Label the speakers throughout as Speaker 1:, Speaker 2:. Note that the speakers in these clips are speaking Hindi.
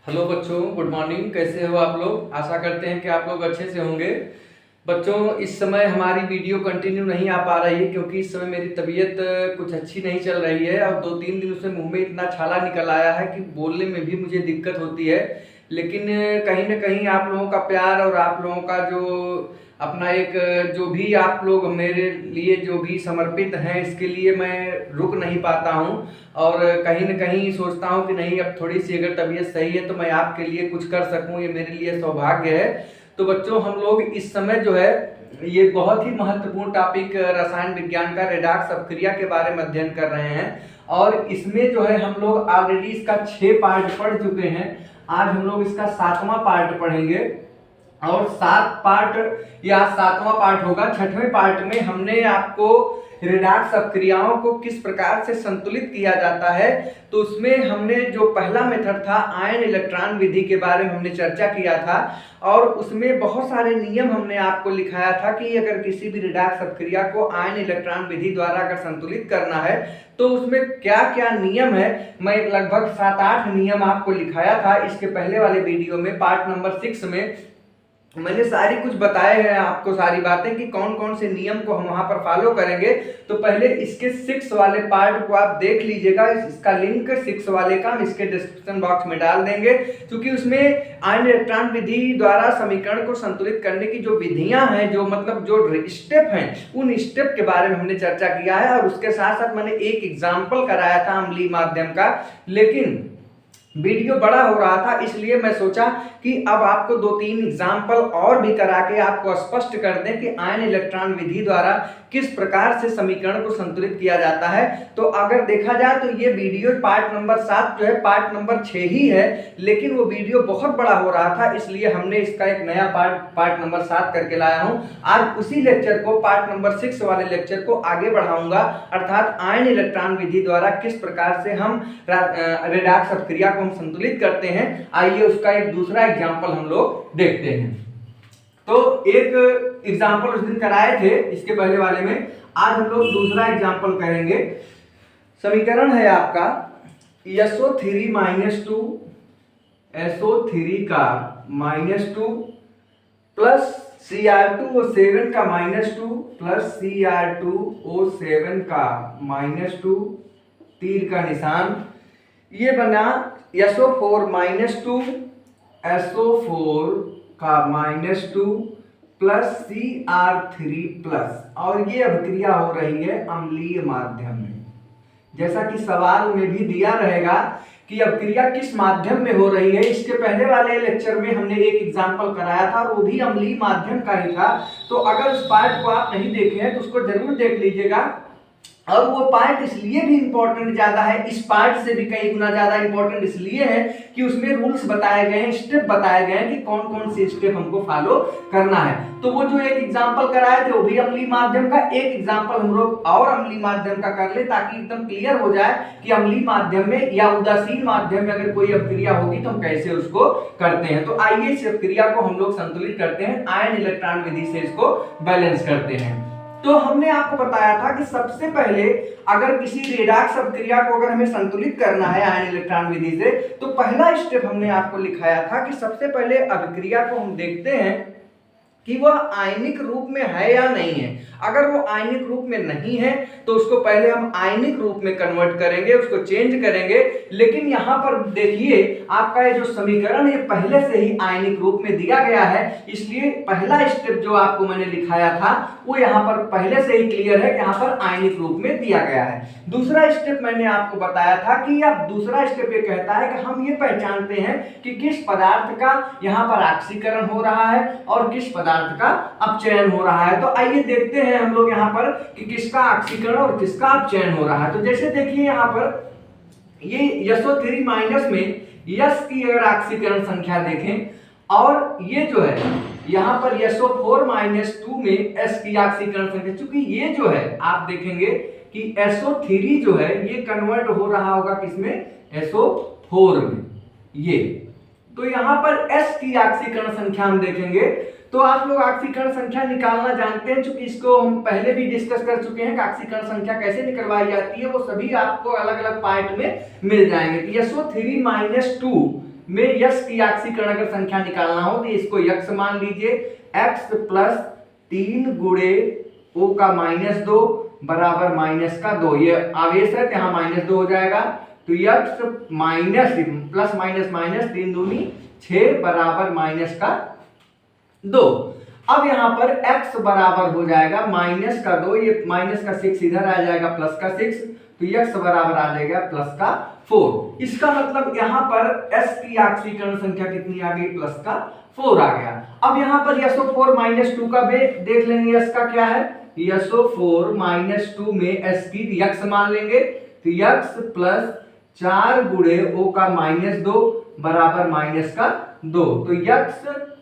Speaker 1: हेलो बच्चों, गुड मॉर्निंग। कैसे हो आप लोग? आशा करते हैं कि आप लोग अच्छे से होंगे। बच्चों, इस समय हमारी वीडियो कंटिन्यू नहीं आ पा रही है क्योंकि इस समय मेरी तबीयत कुछ अच्छी नहीं चल रही है और 2-3 दिनों से मुंह में इतना छाला निकल आया है कि बोलने में भी मुझे दिक्कत होती है। लेकिन कहीं ना कहीं आप लोगों का प्यार और आप लोगों का जो अपना एक जो भी आप लोग मेरे लिए जो भी समर्पित हैं, इसके लिए मैं रुक नहीं पाता हूं और कहीं ना कहीं सोचता हूं कि नहीं, अब थोड़ी सी अगर तबीयत सही है तो मैं आपके लिए कुछ कर सकूं। ये मेरे लिए सौभाग्य है। तो बच्चों, हम लोग इस समय जो है ये बहुत ही महत्वपूर्ण टॉपिक रसायन विज्ञान का रेडॉक्स अपक्रिया के बारे में अध्ययन कर रहे हैं और इसमें जो है हम लोग ऑलरेडी इसका 6 पार्ट पढ़ चुके हैं। आज हम लोग इसका 7वां पार्ट पढ़ेंगे और 7 पार्ट या 7वां पार्ट होगा। 6वें पार्ट में हमने आपको रेडॉक्स अपक्रियाओं को किस प्रकार से संतुलित किया जाता है, तो उसमें हमने जो पहला मेथड था आयन इलेक्ट्रॉन विधि के बारे में हमने चर्चा किया था और उसमें बहुत सारे नियम हमने आपको लिखाया था कि अगर किसी भी रेडॉक्स अपक्रिया को आयन इलेक्ट्रॉन विधि द्वारा अगर संतुलित करना है तो उसमें क्या क्या नियम है। मैं लगभग 7-8 नियम आपको लिखाया था। इसके पहले वाले वीडियो में पार्ट नंबर 6 में मैंने सारी कुछ बताए हैं आपको, सारी बातें कि कौन कौन से नियम को हम वहां पर फॉलो करेंगे। तो पहले इसके 6 वाले पार्ट को आप देख लीजिएगा। इसका लिंक 6 वाले का हम इसके डिस्क्रिप्शन बॉक्स में डाल देंगे, क्योंकि उसमें आयन इलेक्ट्रॉन विधि द्वारा समीकरण को संतुलित करने की जो विधियां हैं, जो मतलब जो स्टेप हैं, उन स्टेप के बारे में हमने चर्चा किया है और उसके साथ साथ मैंने एक एग्जाम्पल कराया था अम्लीय माध्यम का। लेकिन वीडियो बड़ा हो रहा था, इसलिए मैं सोचा कि अब आपको 2-3 एग्जाम्पल और भी करा के आपको स्पष्ट कर दें कि आयन इलेक्ट्रॉन विधि द्वारा किस प्रकार से समीकरण को संतुलित किया जाता है। तो अगर देखा जाए तो ये वीडियो पार्ट नंबर 7 जो है पार्ट नंबर 6 ही है, लेकिन वो वीडियो बहुत बड़ा हो रहा था, इसलिए हमने इसका एक नया पार्ट नंबर 7 करके लाया हूं। आज उसी लेक्चर को, पार्ट नंबर 6 वाले लेक्चर को आगे बढ़ाऊंगा, अर्थात आयन इलेक्ट्रॉन विधि द्वारा किस प्रकार से हम रेडॉक्स अपक्रिया को हम संतुलित करते हैं। आइए उसका एक दूसरा एग्जांपल हम लोग देखते हैं। तो एक एग्जांपल उस दिन कराए थे इसके पहले वाले में, आज हम लोग दूसरा एग्जांपल करेंगे। समीकरण है आपका SO3 - 2 SO3 का -2 प्लस Cr2O7 का -2 प्लस Cr2O7 का -2, तीर का निशान, ये बना SO4 - 2 SO4 का -2 प्लस Cr3 प्लस, और ये अभिक्रिया हो रही है अम्लीय माध्यम में। जैसा कि सवाल में भी दिया रहेगा कि अभिक्रिया किस माध्यम में हो रही है। इसके पहले वाले लेक्चर में हमने एक एग्जांपल कराया था और वो भी अम्लीय माध्यम का ही था। तो अगर उस पार्ट को आप नहीं देखे हैं तो उसको जरूर देख लीजिएगा। और वो पार्ट इसलिए भी इंपॉर्टेंट ज्यादा है, इस पार्ट से भी कई गुना ज्यादा इंपॉर्टेंट इसलिए है कि उसमें रूल्स बताए गए हैं, स्टेप बताए गए हैं कि कौन कौन से स्टेप हमको फॉलो करना है। तो वो जो एक एग्जांपल कराए थे वो भी अम्लीय माध्यम का, एक एग्जांपल हम लोग और अम्लीय माध्यम का कर ले ताकि एकदम क्लियर हो जाए कि अम्लीय माध्यम में या उदासीन माध्यम में अगर कोई अपक्रिया होगी तो हम कैसे उसको करते हैं। तो आइए इस अपक्रिया को हम लोग संतुलित करते हैं, आयन इलेक्ट्रॉन विधि से इसको बैलेंस करते हैं। तो हमने आपको बताया था कि सबसे पहले अगर किसी रेडॉक्स अपक्रिया को अगर हमें संतुलित करना है आयन इलेक्ट्रॉन विधि से, तो पहला स्टेप हमने आपको लिखाया था कि सबसे पहले अभिक्रिया को हम देखते हैं कि वह आयनिक रूप में है या नहीं है। अगर वो आयनिक रूप में नहीं है तो उसको पहले हम आयनिक रूप में कन्वर्ट करेंगे, उसको चेंज करेंगे। लेकिन यहाँ पर देखिए आपका ये जो समीकरण ये पहले से ही आयनिक रूप में दिया गया है, इसलिए पहला स्टेप जो आपको मैंने लिखाया था वो यहाँ पर पहले से ही क्लियर है, यहाँ पर आयनिक रूप में दिया गया है। दूसरा स्टेप मैंने आपको बताया था कि अब दूसरा स्टेप ये कहता है कि हम ये पहचानते हैं कि किस पदार्थ का यहाँ पर ऑक्सीकरण हो रहा है और किस पदार्थ का अपचयन हो रहा है। तो आइए देखते हैं हम लोग यहाँ पर कि किसका ऑक्सीकरण और किसका अपचयन हो रहा है। तो जैसे देखिए यहाँ पर ये SO3 माइनस में यस की अगर ऑक्सीकरण संख्या देखें और ये जो है यहाँ पर SO4 - 2 में S की ऑक्सीकरण संख्या, चूंकि ये जो है आप देखेंगे कि SO3 जो है ये कन्वर्ट हो रहा होगा किसमें, SO4 में। ये तो यहाँ पर S की ऑक्सीकरण संख्या हम देखेंगे तो आप लोग ऑक्सीकरण संख्या निकालना जानते हैं, चूंकि इसको हम पहले भी डिस्कस कर चुके हैं कि ऑक्सीकरण संख्या कैसे निकलवाई जाती है, वो सभी आपको अलग अलग पार्ट में मिल जाएंगे। तो SO3 - 2 में यक्स की आक्सीकरण अगर संख्या निकालना हो तो इसको यक्स मान लीजिए, x प्लस 3 गुणे o का -2 बराबर -2। ये आवेश है तो यहाँ -2 हो जाएगा, तो x माइनस प्लस माइनस 3 दूनी 6 बराबर -2। अब यहाँ पर x बराबर हो जाएगा -2, ये -6 इधर आ जाएगा +6, तो x बराबर आ जाएगा +4। इसका मतलब यहाँ पर s की आक्सीकरण संख्या कितनी आ गई, +4 आ गया। अब यहाँ पर SO4 -2 का देख लेंगे, s का क्या है, SO4 -2 में s की x मान लेंगे, तो x प्लस 4 गुणे o का -2 बराबर -2, तो x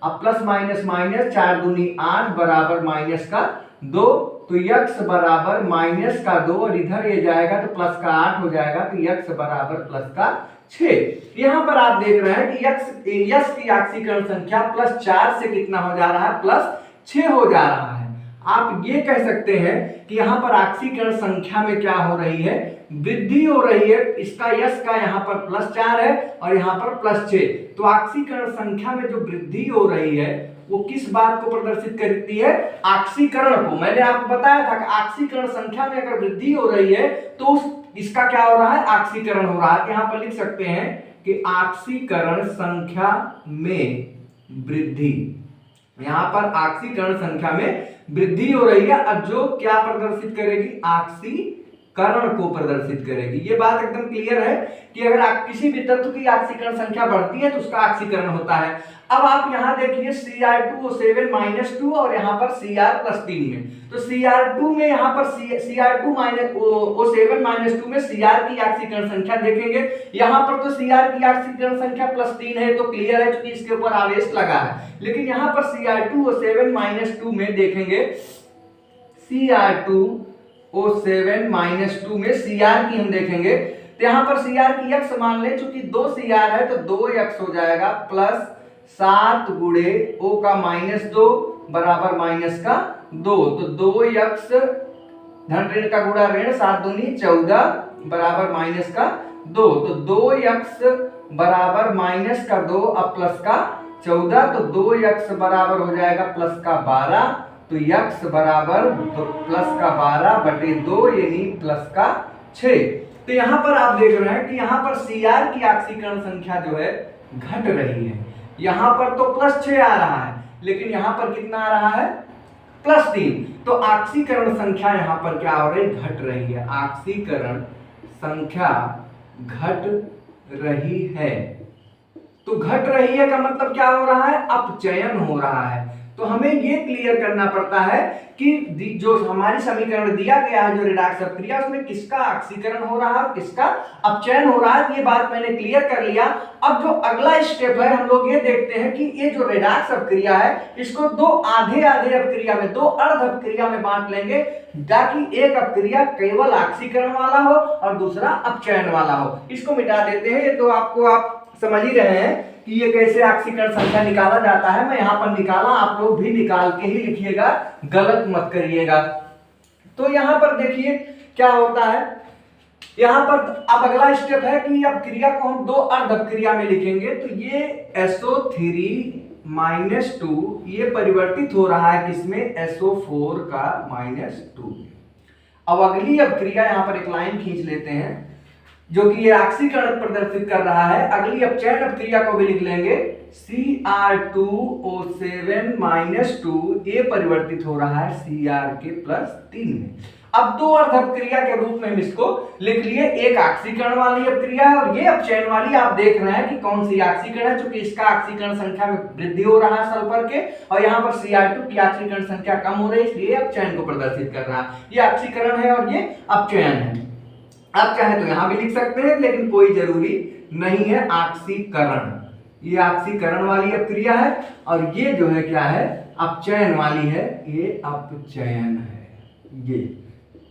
Speaker 1: अब प्लस माइनस 4 दूनी 8 बराबर -2, तो x बराबर -2 और इधर ये जाएगा तो +8 हो जाएगा, तो x बराबर +6। यहाँ पर आप देख रहे हैं कि x की आक्सीकरण संख्या +4 से कितना हो जा रहा है, +6 हो जा रहा है। आप ये कह सकते हैं कि यहाँ पर आक्सीकरण संख्या में क्या हो रही है, वृद्धि हो रही है। इसका यस का यहाँ पर +4 है और यहाँ पर +6, तो आक्सीकरण संख्या में जो वृद्धि हो रही है वो किस बात को प्रदर्शित करती है, आक्सीकरण को। मैंने आपको बताया था कि आक्सीकरण संख्या में अगर वृद्धि हो रही है तो इसका क्या हो रहा है, आक्सीकरण हो रहा है। यहाँ पर लिख सकते हैं कि आक्सीकरण संख्या में वृद्धि, यहाँ पर आक्सीकरण संख्या में वृद्धि हो रही है और जो क्या प्रदर्शित करेगी, आक्सीकरण को प्रदर्शित करेगी। ये बात एकदम क्लियर है कि अगर आप किसी भी तत्व की आक्सीकरण संख्या बढ़ती है तो उसका आक्सीकरण होता है। अब आप यहाँ देखिए Cr2O7 -2 और यहाँ पर Cr+3 में, तो Cr2 में यहाँ पर Cr2 O7 -2 में Cr की आक्सीकरण संख्या देखेंगे, यहाँ पर तो Cr की आक्सीकरण संख्या +3 है, तो क्लियर है क्योंकि इसके ऊपर आवेश लगा है। लेकिन यहाँ पर Cr2O7 -2 में देखेंगे, Cr2O7 -2 में Cr की हम देखेंगे, तो यहाँ पर Cr की x मान ले, चूंकि 2 Cr है तो 2x हो जाएगा प्लस 7 गुणे o का -2 बराबर -2, तो 2x धन ऋण का गुणा ऋण 7 दूनी 14 बराबर -2, तो 2x बराबर -2 अब +14, तो 2x बराबर हो जाएगा +12, तो x बराबर +12 बटे 2 यानी +6। तो यहाँ पर आप देख रहे हैं कि यहाँ पर Cr की आक्सीकरण संख्या जो है घट रही है। यहाँ पर तो +6 आ रहा है लेकिन यहाँ पर कितना आ रहा है, +3, तो आक्सीकरण संख्या यहाँ पर क्या हो रही है, घट रही है। आक्सीकरण संख्या घट रही है, तो घट रही है का मतलब क्या हो रहा है, अपचयन हो रहा है। तो हमें ये क्लियर करना पड़ता है कि जो हमारी समीकरण दिया गया है, जो रेडॉक्स अपक्रिया, उसमें किसका आक्सीकरण हो रहा है, किसका अपचयन हो रहा है। ये बात मैंने क्लियर कर लिया। अब जो अगला स्टेप है, हम लोग ये देखते हैं कि ये जो रेडॉक्स अपक्रिया है इसको दो आधे अपक्रिया में, दो अर्ध अपक्रिया में बांट लेंगे, ताकि एक अपक्रिया केवल आक्सीकरण वाला हो और दूसरा अपचयन वाला हो। इसको मिटा देते हैं। ये तो आप समझ ही रहे हैं कि ये कैसे आक्सीकरण संख्या निकाला जाता है। मैं यहाँ पर निकाला, आप लोग भी निकाल के ही लिखिएगा, गलत मत करिएगा। तो यहाँ पर देखिए क्या होता है, यहाँ पर अब अगला स्टेप है कि अब क्रिया को हम दो अर्ध अपक्रिया में लिखेंगे। तो ये SO3 -2 ये परिवर्तित हो रहा है किसमें, SO4 का -2। अब अगली अपक्रिया, यहाँ पर एक लाइन खींच लेते हैं जो कि ये आक्सीकरण प्रदर्शित कर रहा है। अगली अपचयन अपक्रिया को भी लिख लेंगे, Cr2O7 -2 ये परिवर्तित हो रहा है Cr के +3 में। अब दो अर्ध अपक्रिया के रूप में हम इसको लिख लिए, एक आक्सीकरण वाली अपक्रिया है और ये अपचयन वाली। आप देख रहे हैं कि कौन सी आक्सीकरण है, क्योंकि इसका आक्सीकरण संख्या में वृद्धि हो रहा है सल्फर के, और यहाँ पर Cr2 की आक्सीकरण संख्या कम हो रही है, इसलिए अपचयन को प्रदर्शित कर रहा है। ये आक्सीकरण है और ये अपचयन है। आप चाहे तो यहां भी लिख सकते हैं, लेकिन कोई जरूरी नहीं है। आक्सीकरण, ये आक्सीकरण वाली अपक्रिया है और ये जो है क्या है, अपचयन वाली है, ये अपचयन है। ये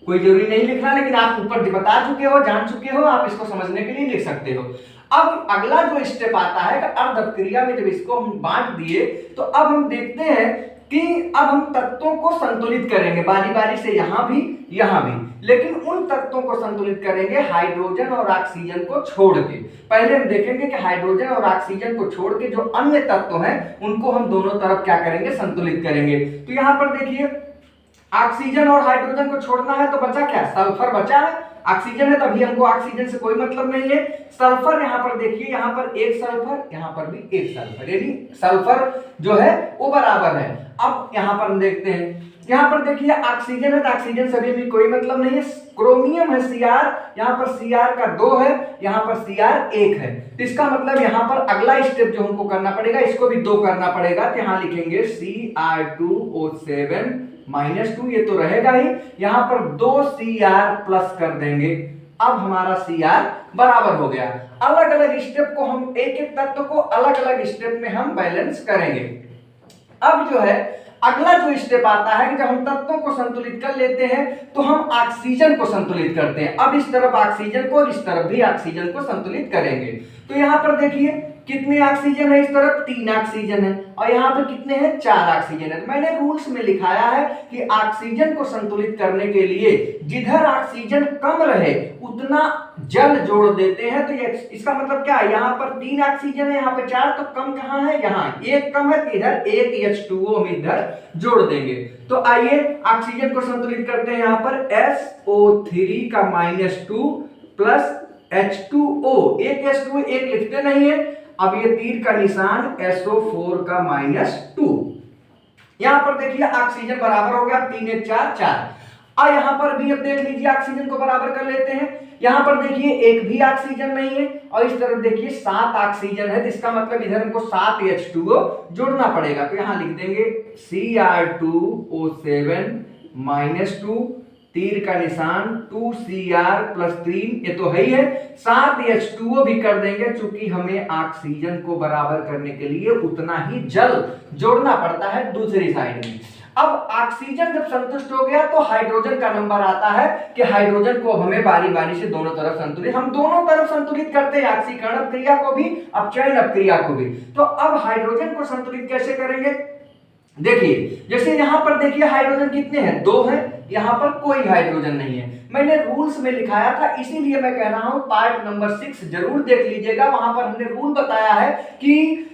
Speaker 1: कोई जरूरी नहीं लिखना, लेकिन आप ऊपर बता चुके हो, जान चुके हो, आप इसको समझने के लिए लिख सकते हो। अब अगला जो स्टेप आता है, अर्ध अपक्रिया में जब इसको हम बांट दिए तो अब हम देखते हैं कि अब हम तत्वों को संतुलित करेंगे बारी बारी से, यहां भी यहां भी। लेकिन उन तत्वों को संतुलित करेंगे हाइड्रोजन और ऑक्सीजन को छोड़ के। पहले हम देखेंगे कि हाइड्रोजन और ऑक्सीजन को छोड़ के जो अन्य तत्व हैं उनको हम दोनों तरफ क्या करेंगे, संतुलित करेंगे। तो यहां पर देखिए ऑक्सीजन और हाइड्रोजन को छोड़ना है तो बचा क्या, सल्फर बचा है। ऑक्सीजन है तभी हमको ऑक्सीजन से कोई मतलब नहीं है। सल्फर यहां पर देखिए, यहां पर एक सल्फर, यहां पर भी एक सल्फर, यानी सल्फर जो है वो बराबर है। अब यहां पर हम देखते हैं, यहां पर देखिए ऑक्सीजन है तो ऑक्सीजन से भी कोई मतलब नहीं है। क्रोमियम है Cr, यहां पर Cr का 2 है, यहां पर Cr 1 है। तो इसका मतलब यहां पर अगला स्टेप जो हमको करना पड़ेगा, इसको भी 2 करना पड़ेगा। तो यहां लिखेंगे Cr2O7 -2, ये तो रहेगा ही, यहां पर 2 Cr प्लस कर देंगे। अब हमारा Cr बराबर हो गया। अलग अलग स्टेप को हम एक एक तत्व को अलग अलग स्टेप में हम बैलेंस करेंगे। अब जो है अगला जो स्टेप आता है कि जब हम तत्वों को संतुलित कर लेते हैं तो हम ऑक्सीजन को संतुलित करते हैं। अब इस तरफ ऑक्सीजन को और इस तरफ भी ऑक्सीजन को संतुलित करेंगे। तो यहां पर देखिए कितने ऑक्सीजन है, इस तरफ 3 ऑक्सीजन है और यहाँ पर कितने हैं, 4 ऑक्सीजन है। तो मैंने रूल्स में लिखाया है कि ऑक्सीजन को संतुलित करने के लिए जिधर ऑक्सीजन कम रहे उतना जल जोड़ देते हैं। तो ये इसका मतलब क्या है, यहाँ पर 3 ऑक्सीजन है, यहाँ पे 4, तो कम कहाँ है, यहाँ 1 कम है, तो इधर 1 H2O हम इधर जोड़ देंगे। तो आइए ऑक्सीजन को संतुलित करते हैं। यहाँ पर SO3 का -2 प्लस H2O, एक H2O एक लिखते नहीं है। अब ये तीर का निशान SO4 का -2। यहां पर देखिए ऑक्सीजन बराबर हो गया, 3 1 4 4। और यहां पर भी अब देख लीजिए ऑक्सीजन को बराबर कर लेते हैं। यहां पर देखिए एक भी ऑक्सीजन नहीं है और इस तरफ देखिए 7 ऑक्सीजन है, तो इसका मतलब इधर हमको 7 H2O जोड़ना पड़ेगा। तो यहां लिख देंगे Cr2O7 -2, तीर का निशान 2Cr प्लस 3, ये तो है ही है। 7 H2O भी कर देंगे, चूंकि हमें ऑक्सीजन को बराबर करने के लिए उतना ही जल जोड़ना पड़ता है दूसरी साइड में। अब ऑक्सीजन जब संतुष्ट हो गया तो हाइड्रोजन का नंबर आता है कि हाइड्रोजन को हमें बारी बारी से दोनों तरफ संतुलित, हम दोनों तरफ संतुलित करते हैं, ऑक्सीकरण अपक्रिया को भी, अपचयन अपक्रिया को भी। तो अब हाइड्रोजन को संतुलित कैसे करेंगे, देखिए जैसे यहां पर देखिए हाइड्रोजन कितने हैं, 2 हैं, यहां पर कोई हाइड्रोजन नहीं है। मैंने रूल्स में लिखाया था, इसीलिए मैं कह रहा हूं पार्ट नंबर 6 जरूर देख लीजिएगा। वहां पर हमने रूल बताया है कि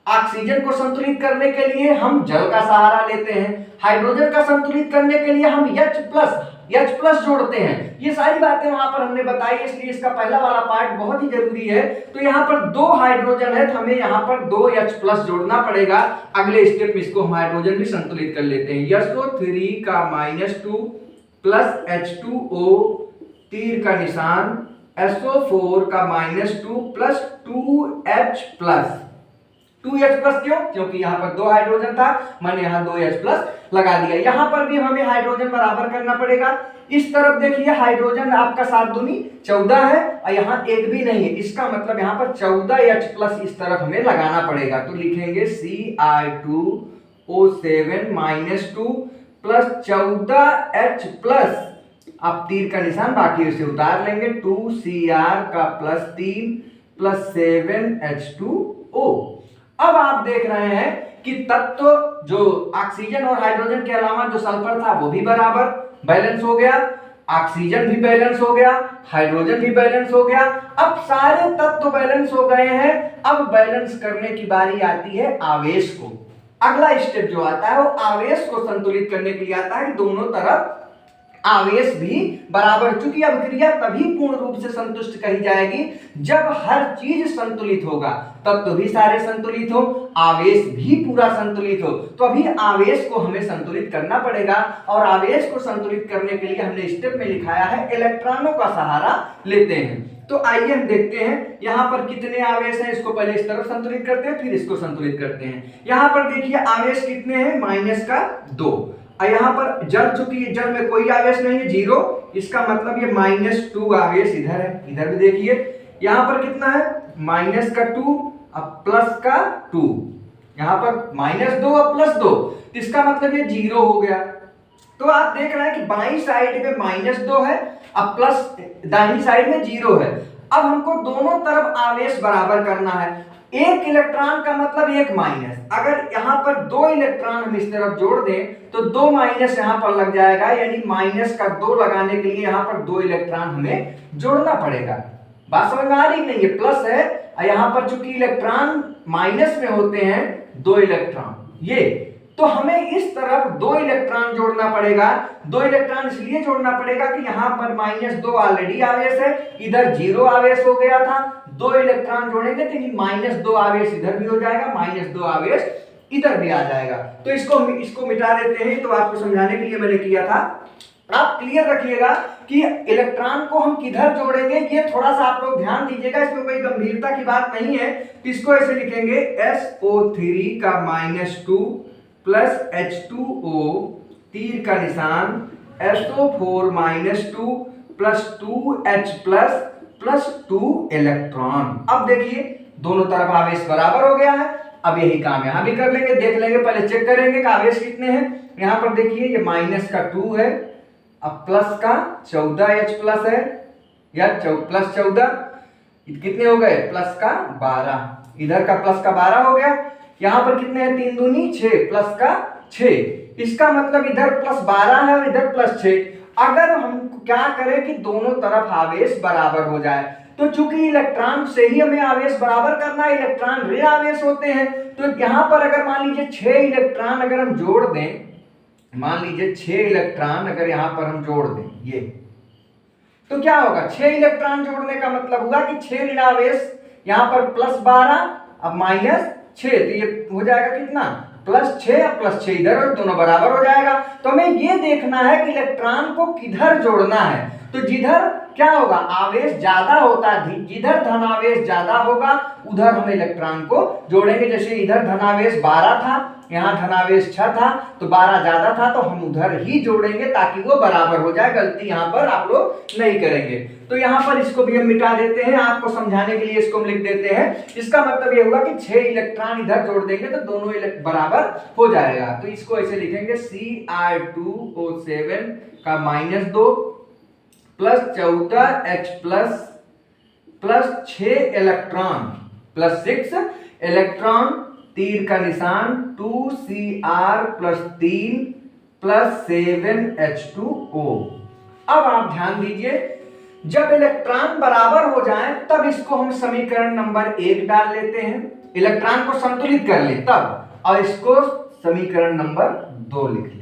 Speaker 1: ऑक्सीजन को संतुलित करने के लिए हम जल का सहारा लेते हैं, हाइड्रोजन का संतुलित करने के लिए हम H+ जोड़ते हैं। ये सारी बातें वहां पर हमने बताई, इसलिए इसका पहला वाला पार्ट बहुत ही जरूरी है। तो यहाँ पर 2 हाइड्रोजन है तो हमें यहाँ पर 2 H+ जोड़ना पड़ेगा। अगले स्टेप में इसको हम हाइड्रोजन भी संतुलित कर लेते हैं। SO3 का -2 प्लस H2O, तीर का निशान SO4 का -2 प्लस 2H+। 2H+ क्यों, क्योंकि यहाँ पर 2 हाइड्रोजन था, मैंने यहाँ 2H+ लगा दिया। यहाँ पर भी हमें हाइड्रोजन बराबर करना पड़ेगा। इस तरफ देखिए हाइड्रोजन आपका 7 दूनी 14 है और यहाँ एक भी नहीं है, इसका मतलब यहाँ पर 14H+ इस तरफ हमें लगाना पड़ेगा। तो लिखेंगे Cr2O7 -2 प्लस 14H+, अब तीर का निशान बाकी उसे उतार लेंगे, 2Cr का +3 प्लस 7H2O। अब आप देख रहे हैं कि तत्व जो ऑक्सीजन और हाइड्रोजन के अलावा जो सल्फर था वो भी बराबर बैलेंस हो गया, ऑक्सीजन भी बैलेंस हो गया, हाइड्रोजन भी बैलेंस हो गया। अब सारे तत्व बैलेंस हो गए हैं। अब बैलेंस करने की बारी आती है आवेश को। अगला स्टेप जो आता है वो आवेश को संतुलित करने के लिए आता है, दोनों तरफ आवेश भी बराबर, चूंकि अभिक्रिया तभी पूर्ण रूप से संतुष्ट कही जाएगी जब हर चीज संतुलित होगा, तत्व भी सारे संतुलित हो, आवेश भी पूरा संतुलित हो। तो अभी आवेश को हमें संतुलित करना पड़ेगा और आवेश को संतुलित करने के लिए हमने स्टेप में लिखाया है इलेक्ट्रॉनों का सहारा लेते हैं। तो आइए हम देखते हैं यहाँ पर कितने आवेश हैं, इसको पहले इस तरफ संतुलित करते हैं फिर इसको संतुलित करते हैं। यहाँ पर देखिए आवेश कितने हैं, -2। यहाँ पर जल, चूंकि जल में कोई आवेश नहीं है, 0, इसका मतलब ये -2 आवेश इधर है। इधर भी देखिए यहाँ पर कितना है, -2 अब +2, यहाँ पर -2 और +2, इसका मतलब ये 0 हो गया। तो आप देख रहे हैं कि बाईं साइड में -2 है, अब प्लस दाहिनी साइड में 0 है। अब हमको दोनों तरफ आवेश बराबर करना है। एक इलेक्ट्रॉन का मतलब एक माइनस। अगर यहां पर 2 इलेक्ट्रॉन हम इस तरफ जोड़ दें तो 2 माइनस यहां पर लग जाएगा, यानी माइनस का 2 लगाने के लिए यहां पर 2 इलेक्ट्रॉन हमें जोड़ना पड़ेगा। बात समझ में आ रही नहीं? ये प्लस है और यहां पर चूंकि इलेक्ट्रॉन माइनस में होते हैं 2 इलेक्ट्रॉन, ये तो हमें इस तरफ 2 इलेक्ट्रॉन जोड़ना पड़ेगा। 2 इलेक्ट्रॉन इसलिए जोड़ना पड़ेगा कि यहां पर -2 ऑलरेडी आवेश है, इधर 0 आवेश हो गया था। 2 इलेक्ट्रॉन जोड़ेंगे तो -2 आवेश इधर भी हो जाएगा, -2 आवेश इधर भी आ जाएगा। तो इसको मिटा देते हैं। तो आपको समझाने के लिए मैंने किया था। आप क्लियर रखिएगा कि इलेक्ट्रॉन को हम किधर जोड़ेंगे, ये थोड़ा सा आप लोग ध्यान दीजिएगा। इसमें कोई गंभीरता की बात नहीं है। इसको ऐसे लिखेंगे SO3 का -2 प्लस H2O, तीर का निशान, SO4 -2 plus 2H plus 2 electron. अब देखिए दोनों तरफ आवेश बराबर हो गया है। अब यही काम यहां भी कर लेंगे, देख लेंगे, पहले चेक करेंगे कि आवेश कितने हैं। यहां पर देखिए ये -2 है, अब प्लस का 14H प्लस है, या प्लस 14 कितने हो गए, प्लस का 12, इधर का प्लस का 12 हो गया। यहां पर कितने हैं, 3 दूनी 6, प्लस का 6। इसका मतलब इधर प्लस 12 है और इधर प्लस 6। अगर हम क्या करें कि दोनों तरफ आवेश बराबर हो जाए, तो चूंकि इलेक्ट्रॉन से ही हमें आवेश बराबर करना है, इलेक्ट्रॉन ऋण आवेश होते हैं, तो यहां पर अगर मान लीजिए 6 इलेक्ट्रॉन अगर हम जोड़ दें, मान लीजिए 6 इलेक्ट्रॉन अगर यहां पर हम जोड़ दें, ये तो क्या होगा, 6 इलेक्ट्रॉन जोड़ने का मतलब हुआ कि 6 ऋण आवेश, यहां पर +12 अब -6, तो ये हो जाएगा कितना, +6 और +6 इधर, और दोनों बराबर हो जाएगा। तो हमें ये देखना है कि इलेक्ट्रॉन को किधर जोड़ना है। तो जिधर क्या होगा, आवेश ज्यादा होता है, जिधर धनावेश ज्यादा होगा उधर हम इलेक्ट्रॉन को जोड़ेंगे। जैसे इधर धनावेश 12 था, यहाँ धनावेश 6 था, तो 12 ज्यादा था तो हम उधर ही जोड़ेंगे ताकि वो बराबर हो जाए। गलती यहाँ पर आप लोग नहीं करेंगे। तो यहाँ पर इसको भी हम मिटा देते हैं, आपको समझाने के लिए इसको हम लिख देते हैं। इसका मतलब ये हुआ कि 6 इलेक्ट्रॉन इधर जोड़ देंगे तो दोनों बराबर हो जाएगा। तो इसको ऐसे लिखेंगे Cr2O7 का -2 plus 14H plus 6 electron plus 6 electron, तीर का निशान, 2Cr प्लस 3 प्लस 7H2O। अब आप ध्यान दीजिए, जब इलेक्ट्रॉन बराबर हो जाए तब इसको हम समीकरण नंबर 1 डाल लेते हैं, इलेक्ट्रॉन को संतुलित कर ले तब, और इसको समीकरण नंबर 2 लिख लें।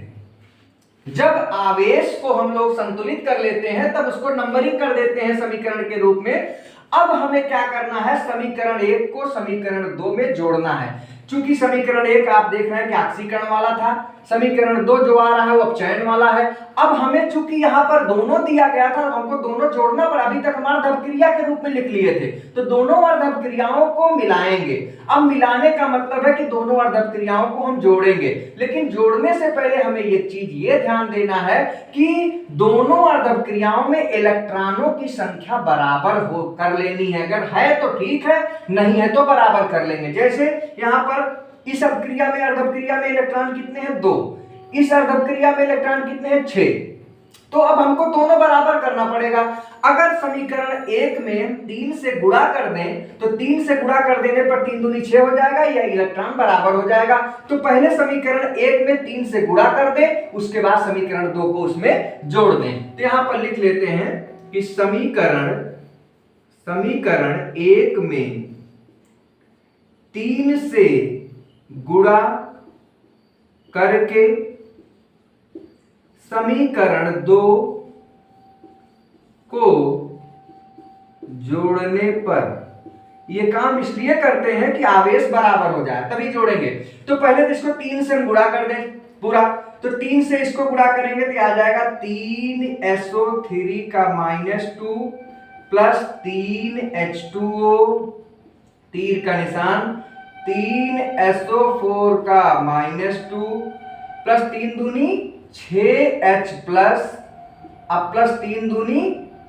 Speaker 1: जब आवेश को हम लोग संतुलित कर लेते हैं तब उसको नंबरिंग कर देते हैं समीकरण के रूप में। अब हमें क्या करना है, समीकरण 1 को समीकरण 2 में जोड़ना है। चूंकि समीकरण 1 आप देख रहे हैं कि आक्सीकरण वाला था, समीकरण 2 जो आ रहा है वो अपचयन वाला है। अब हमें चूंकि यहाँ पर दोनों दिया गया था, हमको दोनों जोड़ना पड़ा। अभी तक हम अर्धव क्रिया के रूप में लिख लिए थे, तो दोनों अर्धव क्रियाओं को मिलाएंगे। अब मिलाने का मतलब है कि दोनों अर्धव क्रियाओं को हम जोड़ेंगे, लेकिन जोड़ने से पहले हमें ये चीज ये ध्यान देना है कि दोनों अर्धव क्रियाओं में इलेक्ट्रॉनों की संख्या बराबर हो कर लेनी है। अगर है तो ठीक है, नहीं है तो बराबर कर लेंगे। जैसे यहाँ पर इस अपक्रिया में, अर्धव क्रिया में इलेक्ट्रॉन कितने हैं, 2, इस अर्धव क्रिया में इलेक्ट्रॉन कितने हैं, 6। तो अब हमको दोनों बराबर करना पड़ेगा। अगर समीकरण 1 में 3 से गुणा कर दें तो 3 से गुणा कर देने पर 3 दूनी 6 हो जाएगा, या इलेक्ट्रॉन बराबर हो जाएगा। तो पहले समीकरण 1 में 3 से गुणा कर दें, उसके बाद समीकरण 2 को उसमें जोड़ दें। तो यहां पर लिख लेते हैं कि समीकरण 1 में 3 से गुणा करके समीकरण 2 को जोड़ने पर, ये काम इसलिए करते हैं कि आवेश बराबर हो जाए तभी जोड़ेंगे। तो पहले तो इसको 3 से गुणा कर दें पूरा, तो 3 से इसको गुणा करेंगे तो आ जाएगा 3SO3 का -2 प्लस 3H2O, तीर का निशान, 3SO4 का -2 प्लस 3 दूनी 6H प्लस, अब प्लस 3 दूनी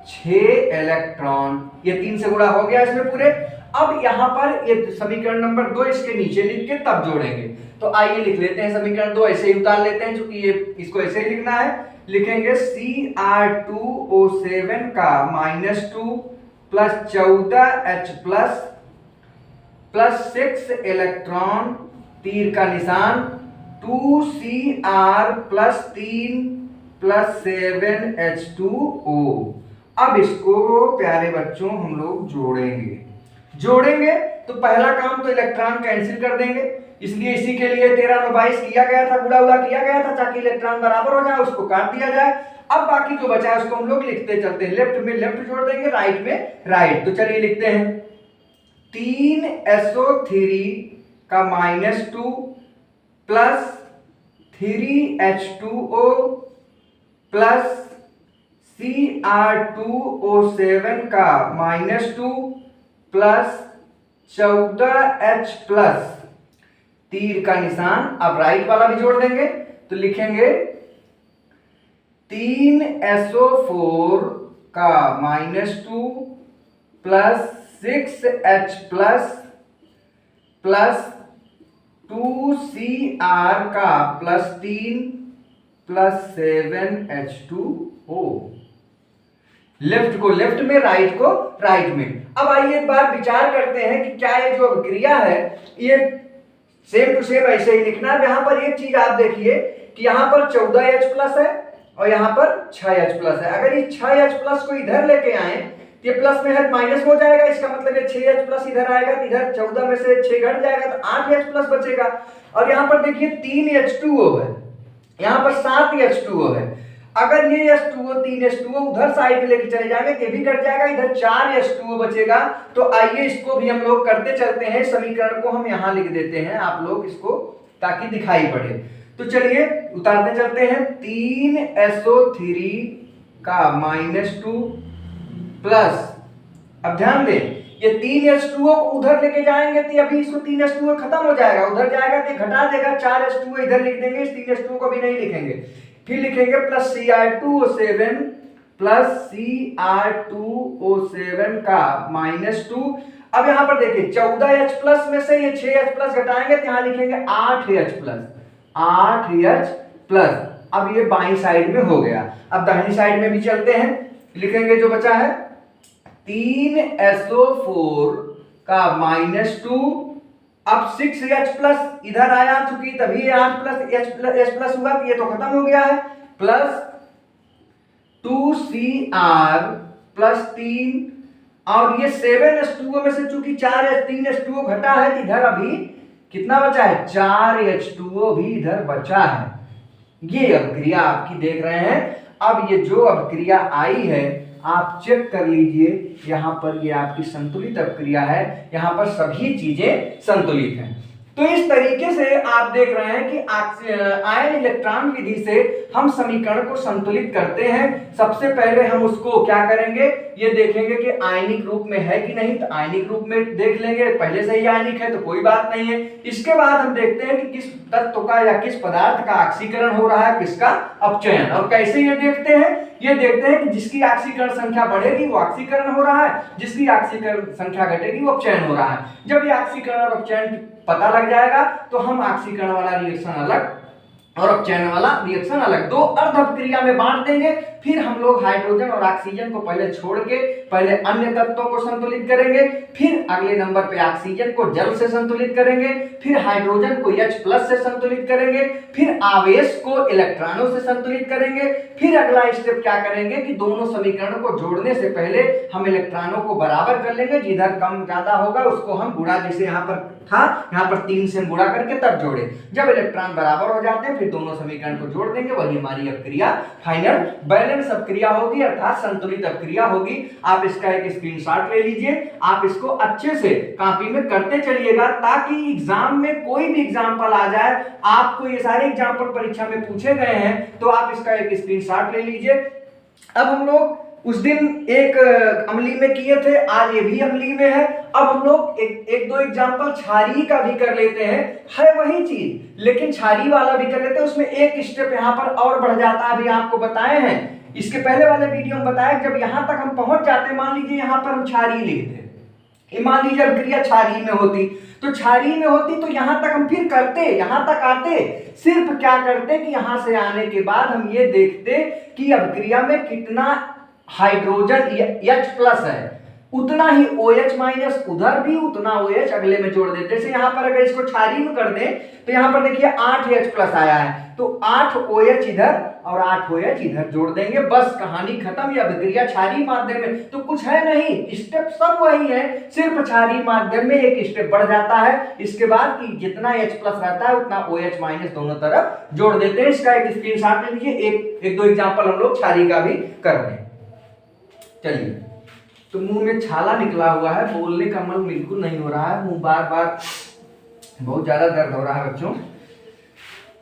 Speaker 1: 6 इलेक्ट्रॉन। ये 3 से गुणा हो गया इसमें पूरे। अब यहां पर ये समीकरण नंबर 2 इसके नीचे लिख के तब जोड़ेंगे। तो आइए लिख लेते हैं समीकरण 2, ऐसे ही उतार लेते हैं क्योंकि ये इसको ऐसे ही लिखना है। लिखेंगे Cr2O7 का -2 प्लस 14H प्लस 6 इलेक्ट्रॉन, तीर का निशान, 2Cr प्लस 3 प्लस 7H2O। अब इसको प्यारे बच्चों हम लोग जोड़ेंगे तो पहला काम तो इलेक्ट्रॉन कैंसिल कर देंगे, इसलिए इसी के लिए 13 में 22 किया गया था, गुणा उड़ा किया गया था ताकि इलेक्ट्रॉन बराबर हो जाए, उसको काट दिया जाए। अब बाकी जो बचा है उसको हम लोग लिखते चलते हैं, लेफ्ट में लेफ्ट जोड़ देंगे, राइट में राइट। तो चलिए लिखते हैं 3SO3 का -2 प्लस 3H2O प्लस Cr2O7 का -2 प्लस 14H प्लस, तीर का निशान, अब राइट वाला भी जोड़ देंगे तो लिखेंगे 3SO4 का -2 plus 6H plus plus 2Cr का +3 प्लस 7H2O। लेफ्ट को लेफ्ट में, राइट को राइट में। अब आइए एक बार विचार करते हैं कि क्या ये जो अभिक्रिया है ये सेम टू सेम ऐसे ही लिखना है। यहां पर एक चीज आप देखिए कि यहां पर 14H प्लस है और यहां पर 6H प्लस है। अगर ये 6H प्लस को इधर लेके आए तो ये प्लस में है माइनस हो जाएगा, इसका मतलब ये 6H प्लस इधर आएगा तो इधर 14 में से 6 घट जाएगा तो 8H प्लस बचेगा। और यहां पर देखिए 3H2O है, यहां पर 7H2O है। अगर ये H2O 3H2O उधर साइड में लेके चले जाएंगे तो ये भी कट जाएगा, इधर 4H2O बचेगा। तो आइए इसको भी हम लोग करते चलते हैं, समीकरण को हम यहां लिख देते हैं, आप लोग इसको ताकि दिखाई पड़े। तो चलिए उतारते चलते हैं, 3SO3 का -2 प्लस, अब ध्यान दें ये 3H2O को उधर लेके जाएंगे तो अभी इसको 3H2O खत्म हो जाएगा, उधर जाएगा तो घटा देगा, 4H2O इधर लिख देंगे, इस 3H2O को भी नहीं लिखेंगे। फिर लिखेंगे प्लस Cr2O7 प्लस Cr2O7 का -2। अब यहां पर देखिए 14H प्लस में से ये 6H प्लस घटाएंगे तो यहां लिखेंगे 8H प्लस, 8H प्लस। अब ये बाईं साइड में हो गया। अब दाहिनी साइड में भी चलते हैं, लिखेंगे जो बचा है 3SO4 का -2, अब 6H प्लस इधर आया चूंकि तभी 8 प्लस H प्लस हुआ, ये तो खत्म हो गया है, प्लस 2Cr प्लस 3 और ये 7H2O में से चूंकि 3H2O घटा है तो इधर अभी कितना बचा है, 4H2O भी इधर बचा है। ये अभिक्रिया आपकी देख रहे हैं। अब ये जो अभिक्रिया आई है आप चेक कर लीजिए, यहां पर ये आपकी संतुलित अभिक्रिया है, यहां पर सभी चीजें संतुलित हैं। तो इस तरीके से आप देख रहे हैं कि आयन इलेक्ट्रॉन विधि से हम समीकरण को संतुलित करते हैं। सबसे पहले हम उसको क्या करेंगे, ये देखेंगे कि आयनिक रूप में है कि नहीं, तो आयनिक रूप में देख लेंगे, पहले से ही आयनिक है तो कोई बात नहीं है। इसके बाद हम देखते हैं कि किस तत्व का या किस पदार्थ का ऑक्सीकरण हो रहा है, किसका अपचयन। और कैसे ये देखते हैं, ये देखते हैं कि जिसकी ऑक्सीकरण संख्या बढ़ेगी वो ऑक्सीकरण हो रहा है, जिसकी ऑक्सीकरण संख्या घटेगी वो अपचयन हो रहा है। जब ये ऑक्सीकरण और अपचयन पता लग जाएगा तो हम ऑक्सीकरण वाला रिएक्शन अलग और अपचयन वाला रिएक्शन अलग, दो अर्ध अपक्रिया में बांट देंगे। फिर हम लोग हाइड्रोजन और ऑक्सीजन को पहले छोड़ के पहले अन्य तत्वों को संतुलित करेंगे, फिर अगले नंबर पे ऑक्सीजन को जल से संतुलित करेंगे, फिर हाइड्रोजन को H+ से संतुलित करेंगे, फिर आवेश को इलेक्ट्रॉनों से संतुलित करेंगे। फिर अगला स्टेप क्या करेंगे कि दोनों समीकरणों को जोड़ने से पहले हम इलेक्ट्रॉनों को बराबर कर लेंगे, जिधर कम ज्यादा होगा उसको हम गुणा, जैसे यहाँ पर था यहाँ पर 3 से गुणा करके तब जोड़े। जब इलेक्ट्रॉन बराबर हो जाते हैं फिर दोनों समीकरण को जोड़ देंगे, वही हमारी अपक्रिया फाइनल बैलेंस अपक्रिया होगी, अर्थात संतुलित अपक्रिया होगी। आप इसका एक स्क्रीनशॉट ले लीजिए, आप इसको अच्छे से कॉपी में करते चलिएगा ताकि एग्जाम में कोई भी एग्जाम्पल आ जाए, आपको ये सारे एग्जाम्पल परीक्षा में पूछे गए हैं तो आप इसका एक स्क्रीनशॉट ले लीजिए। अब हम लोग उस दिन एक अम्लीय में किए थे, आज ये भी अम्लीय में है। अब हम लोग एक दो एग्जांपल क्षारीय का भी कर लेते हैं, है वही चीज लेकिन क्षारीय वाला भी कर लेते हैं, उसमें एक स्टेप यहाँ पर और बढ़ जाता है। अभी आपको बताए हैं, इसके पहले वाले वीडियो में बताया, जब यहाँ तक हम पहुंच जाते, मान लीजिए यहाँ पर हम क्षारीय लिखते, मान लीजिए अभिक्रिया क्षारीय में होती, तो क्षारीय में होती तो यहाँ तक हम फिर करते, यहाँ तक आते, सिर्फ क्या करते कि यहाँ से आने के बाद हम ये देखते कि अभिक्रिया में कितना हाइड्रोजन H+ है, उतना ही OH माइनस उधर भी, उतना OH अगले में जोड़ देते। जैसे यहाँ पर अगर इसको क्षारीय में कर दें तो यहाँ पर देखिए 8H प्लस आया है, तो 8 OH इधर और 8 OH इधर जोड़ देंगे, बस कहानी खत्म। ये अभिक्रिया क्षारीय माध्यम में तो कुछ है नहीं, स्टेप सब वही है, सिर्फ क्षारीय माध्यम में एक स्टेप बढ़ जाता है। इसके बाद कि जितना H प्लस रहता है उतना OH माइनस दोनों तरफ जोड़ देते हैं। इसका एक स्क्रीनशॉट ले लीजिए, एक दो एग्जांपल हम लोग क्षारीय का भी कर दें। चलिए, तो मुंह में छाला निकला हुआ है, बोलने का मन बिल्कुल नहीं हो रहा है, मुंह बार बार बहुत ज्यादा दर्द हो रहा है बच्चों,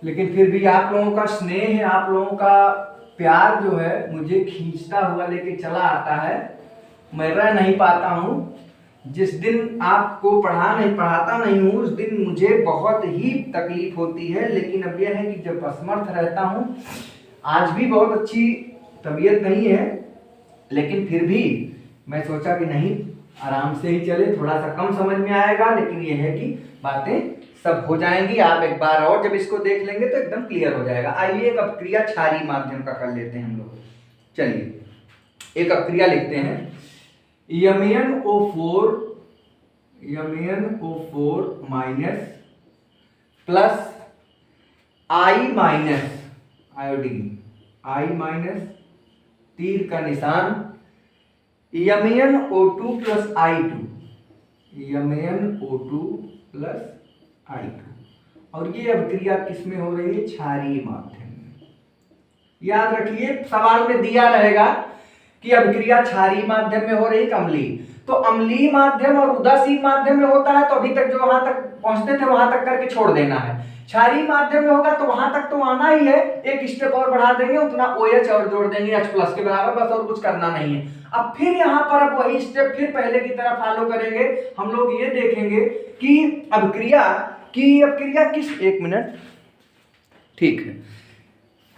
Speaker 1: लेकिन फिर भी आप लोगों का स्नेह है, आप लोगों का प्यार जो है मुझे खींचता हुआ लेके चला आता है। मैं रह नहीं पाता हूँ, जिस दिन आपको पढ़ाता नहीं हूँ उस दिन मुझे बहुत ही तकलीफ होती है। लेकिन अब यह है कि जब असमर्थ रहता हूँ, आज भी बहुत अच्छी तबीयत नहीं है, लेकिन फिर भी मैं सोचा कि नहीं, आराम से ही चले, थोड़ा सा कम समझ में आएगा, लेकिन यह है कि बातें सब हो जाएंगी। आप एक बार और जब इसको देख लेंगे तो एकदम क्लियर हो जाएगा। आइए एक अपक्रिया क्षारीय माध्यम का कर लेते हैं हम लोग। चलिए, एक अपक्रिया लिखते हैं, MnO4 minus plus I minus iodine, I minus तीर का निशान, MnO2 plus I2, MnO2 plus I2। और ये अभिक्रिया किसमें हो रही है? क्षारीय माध्यम में। याद रखिए, सवाल में दिया रहेगा कि अभिक्रिया क्षारीय माध्यम में हो रही है अम्लीय, तो अम्लीय माध्यम और उदासीन माध्यम में होता है तो अभी तक जो वहां तक पहुंचते थे वहां तक करके छोड़ देना है। क्षारीय माध्यम में होगा तो वहां तक तो आना ही है, एक स्टेप और बढ़ा देंगे, उतना OH और जोड़ देंगे H प्लस के बराबर, बस और कुछ करना नहीं है। अब फिर यहाँ पर अब वही स्टेप फिर पहले की तरह फॉलो करेंगे। हम लोग ये देखेंगे कि अभिक्रिया किस, एक मिनट, ठीक है।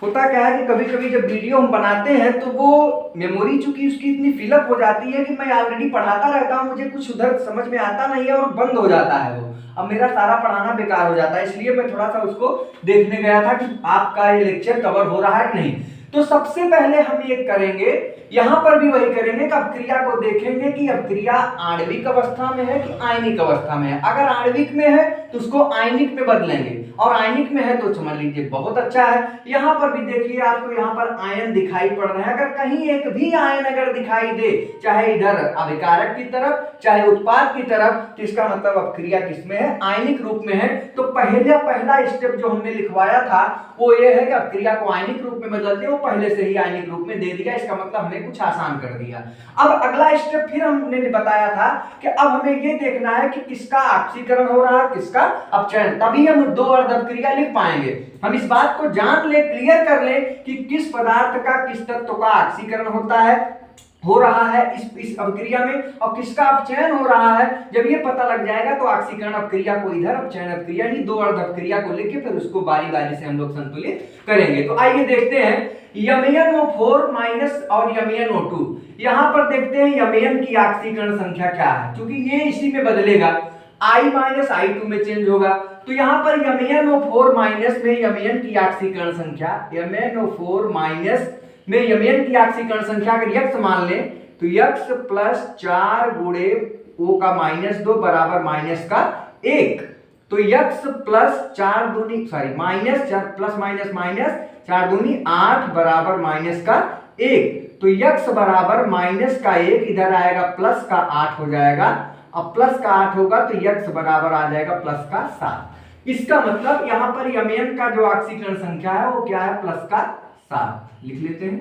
Speaker 1: होता क्या है कि कभी कभी जब वीडियो हम बनाते हैं तो वो मेमोरी चूंकि उसकी इतनी फिलअप हो जाती है कि मैं ऑलरेडी पढ़ाता रहता हूँ, मुझे कुछ उधर समझ में आता नहीं है और बंद हो जाता है वो, अब मेरा सारा पढ़ाना बेकार हो जाता है। इसलिए मैं थोड़ा सा उसको देखने गया था कि आपका ये लेक्चर कवर हो रहा है कि नहीं। तो सबसे पहले हम ये करेंगे, यहां पर भी वही करेंगे कि अभिक्रिया को देखेंगे कि अभिक्रिया आणविक अवस्था में है कि आयनिक अवस्था में है। अगर आणविक में है तो उसको आयनिक में बदलेंगे, और आयनिक में है तो समझ लीजिए बहुत अच्छा है। यहां पर भी देखिए, आपको यहां पर आयन दिखाई पड़ रहे हैं, अगर कहीं एक भी आयन अगर दिखाई दे, चाहे इधर अभिकारक की तरफ चाहे उत्पाद की तरफ, तो इसका मतलब अभिक्रिया किसमें है? आयनिक रूप में है। तो पहला स्टेप जो हमने लिखवाया था वो ये है कि अभिक्रिया को आयनिक रूप में बदलते हैं, वो पहले से ही आयनिक रूप में दे दिया, इसका मतलब हमने कुछ आसान कर दिया। अब अगला स्टेप फिर हमने बताया था कि अब हमें ये देखना है कि किसका ऑक्सीकरण हो रहा है, किसका अपचयन, तभी हम दो अर्ध अभिक्रिया लिख पाएंगे। हम इस बात को जान ले, क्लियर कर ले कि किस पदार्थ का किस तत्व का ऑक्सीकरण हो रहा है इस अभिक्रिया में, और किसका अपचयन हो रहा है। जब ये पता लग जाएगा तो ऑक्सीकरण अभिक्रिया को इधर, अपचयन अभिक्रिया यानी दो अर्ध अभिक्रिया को लेके फिर उसको बारी बारी से हम लोग संतुलित करेंगे। तो आइए देखते हैं MnO4 माइनस और MnO2। यहां पर देखते हैं Mn की ऑक्सीकरण संख्या क्या है, क्योंकि ये इसी में बदलेगा, I माइनस I2 में चेंज होगा। तो यहां पर MnO4 माइनस में Mn की ऑक्सीकरण संख्या, MnO4 माइनस में Mn की ऑक्सीकरण संख्या अगर यक्स मान ले तो यक्स प्लस 4 गुणे O का माइनस 2 बराबर माइनस का 1। तो यक्स प्लस 4 दूनी माइनस 4 प्लस माइनस माइनस 4 दूनी 8 बराबर माइनस का 1। तो यक्स बराबर माइनस का 1 इधर आएगा, प्लस का 8 हो जाएगा। अब प्लस का 8 होगा तो यक्स बराबर आ जाएगा प्लस का 7। इसका मतलब यहां पर Mn का जो ऑक्सीकरण संख्या है वो क्या है? प्लस का 7 लिख लेते हैं।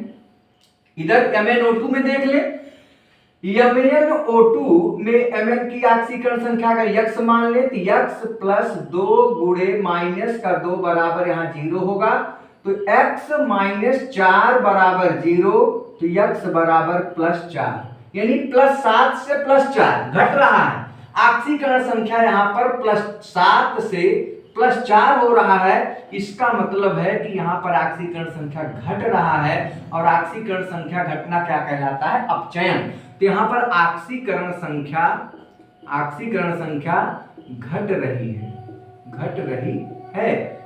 Speaker 1: इधर MnO2 में देख ले, MnO2 में Mn की ऑक्सीकरण संख्या अगर यक्स मान ले तो यक्स प्लस 2 गुणे माइनस का 2 बराबर यहां 0 होगा। तो x माइनस 4 बराबर 0, तो यक्स बराबर प्लस 4, यानी प्लस 7 से प्लस 4 घट रहा है। ऑक्सीकरण संख्या यहां पर प्लस 7 से प्लस 4 हो रहा है। इसका मतलब है कि यहां पर ऑक्सीकरण संख्या घट रहा है, और ऑक्सीकरण संख्या घटना क्या कहलाता है? अपचयन। तो यहां पर ऑक्सीकरण संख्या घट रही है,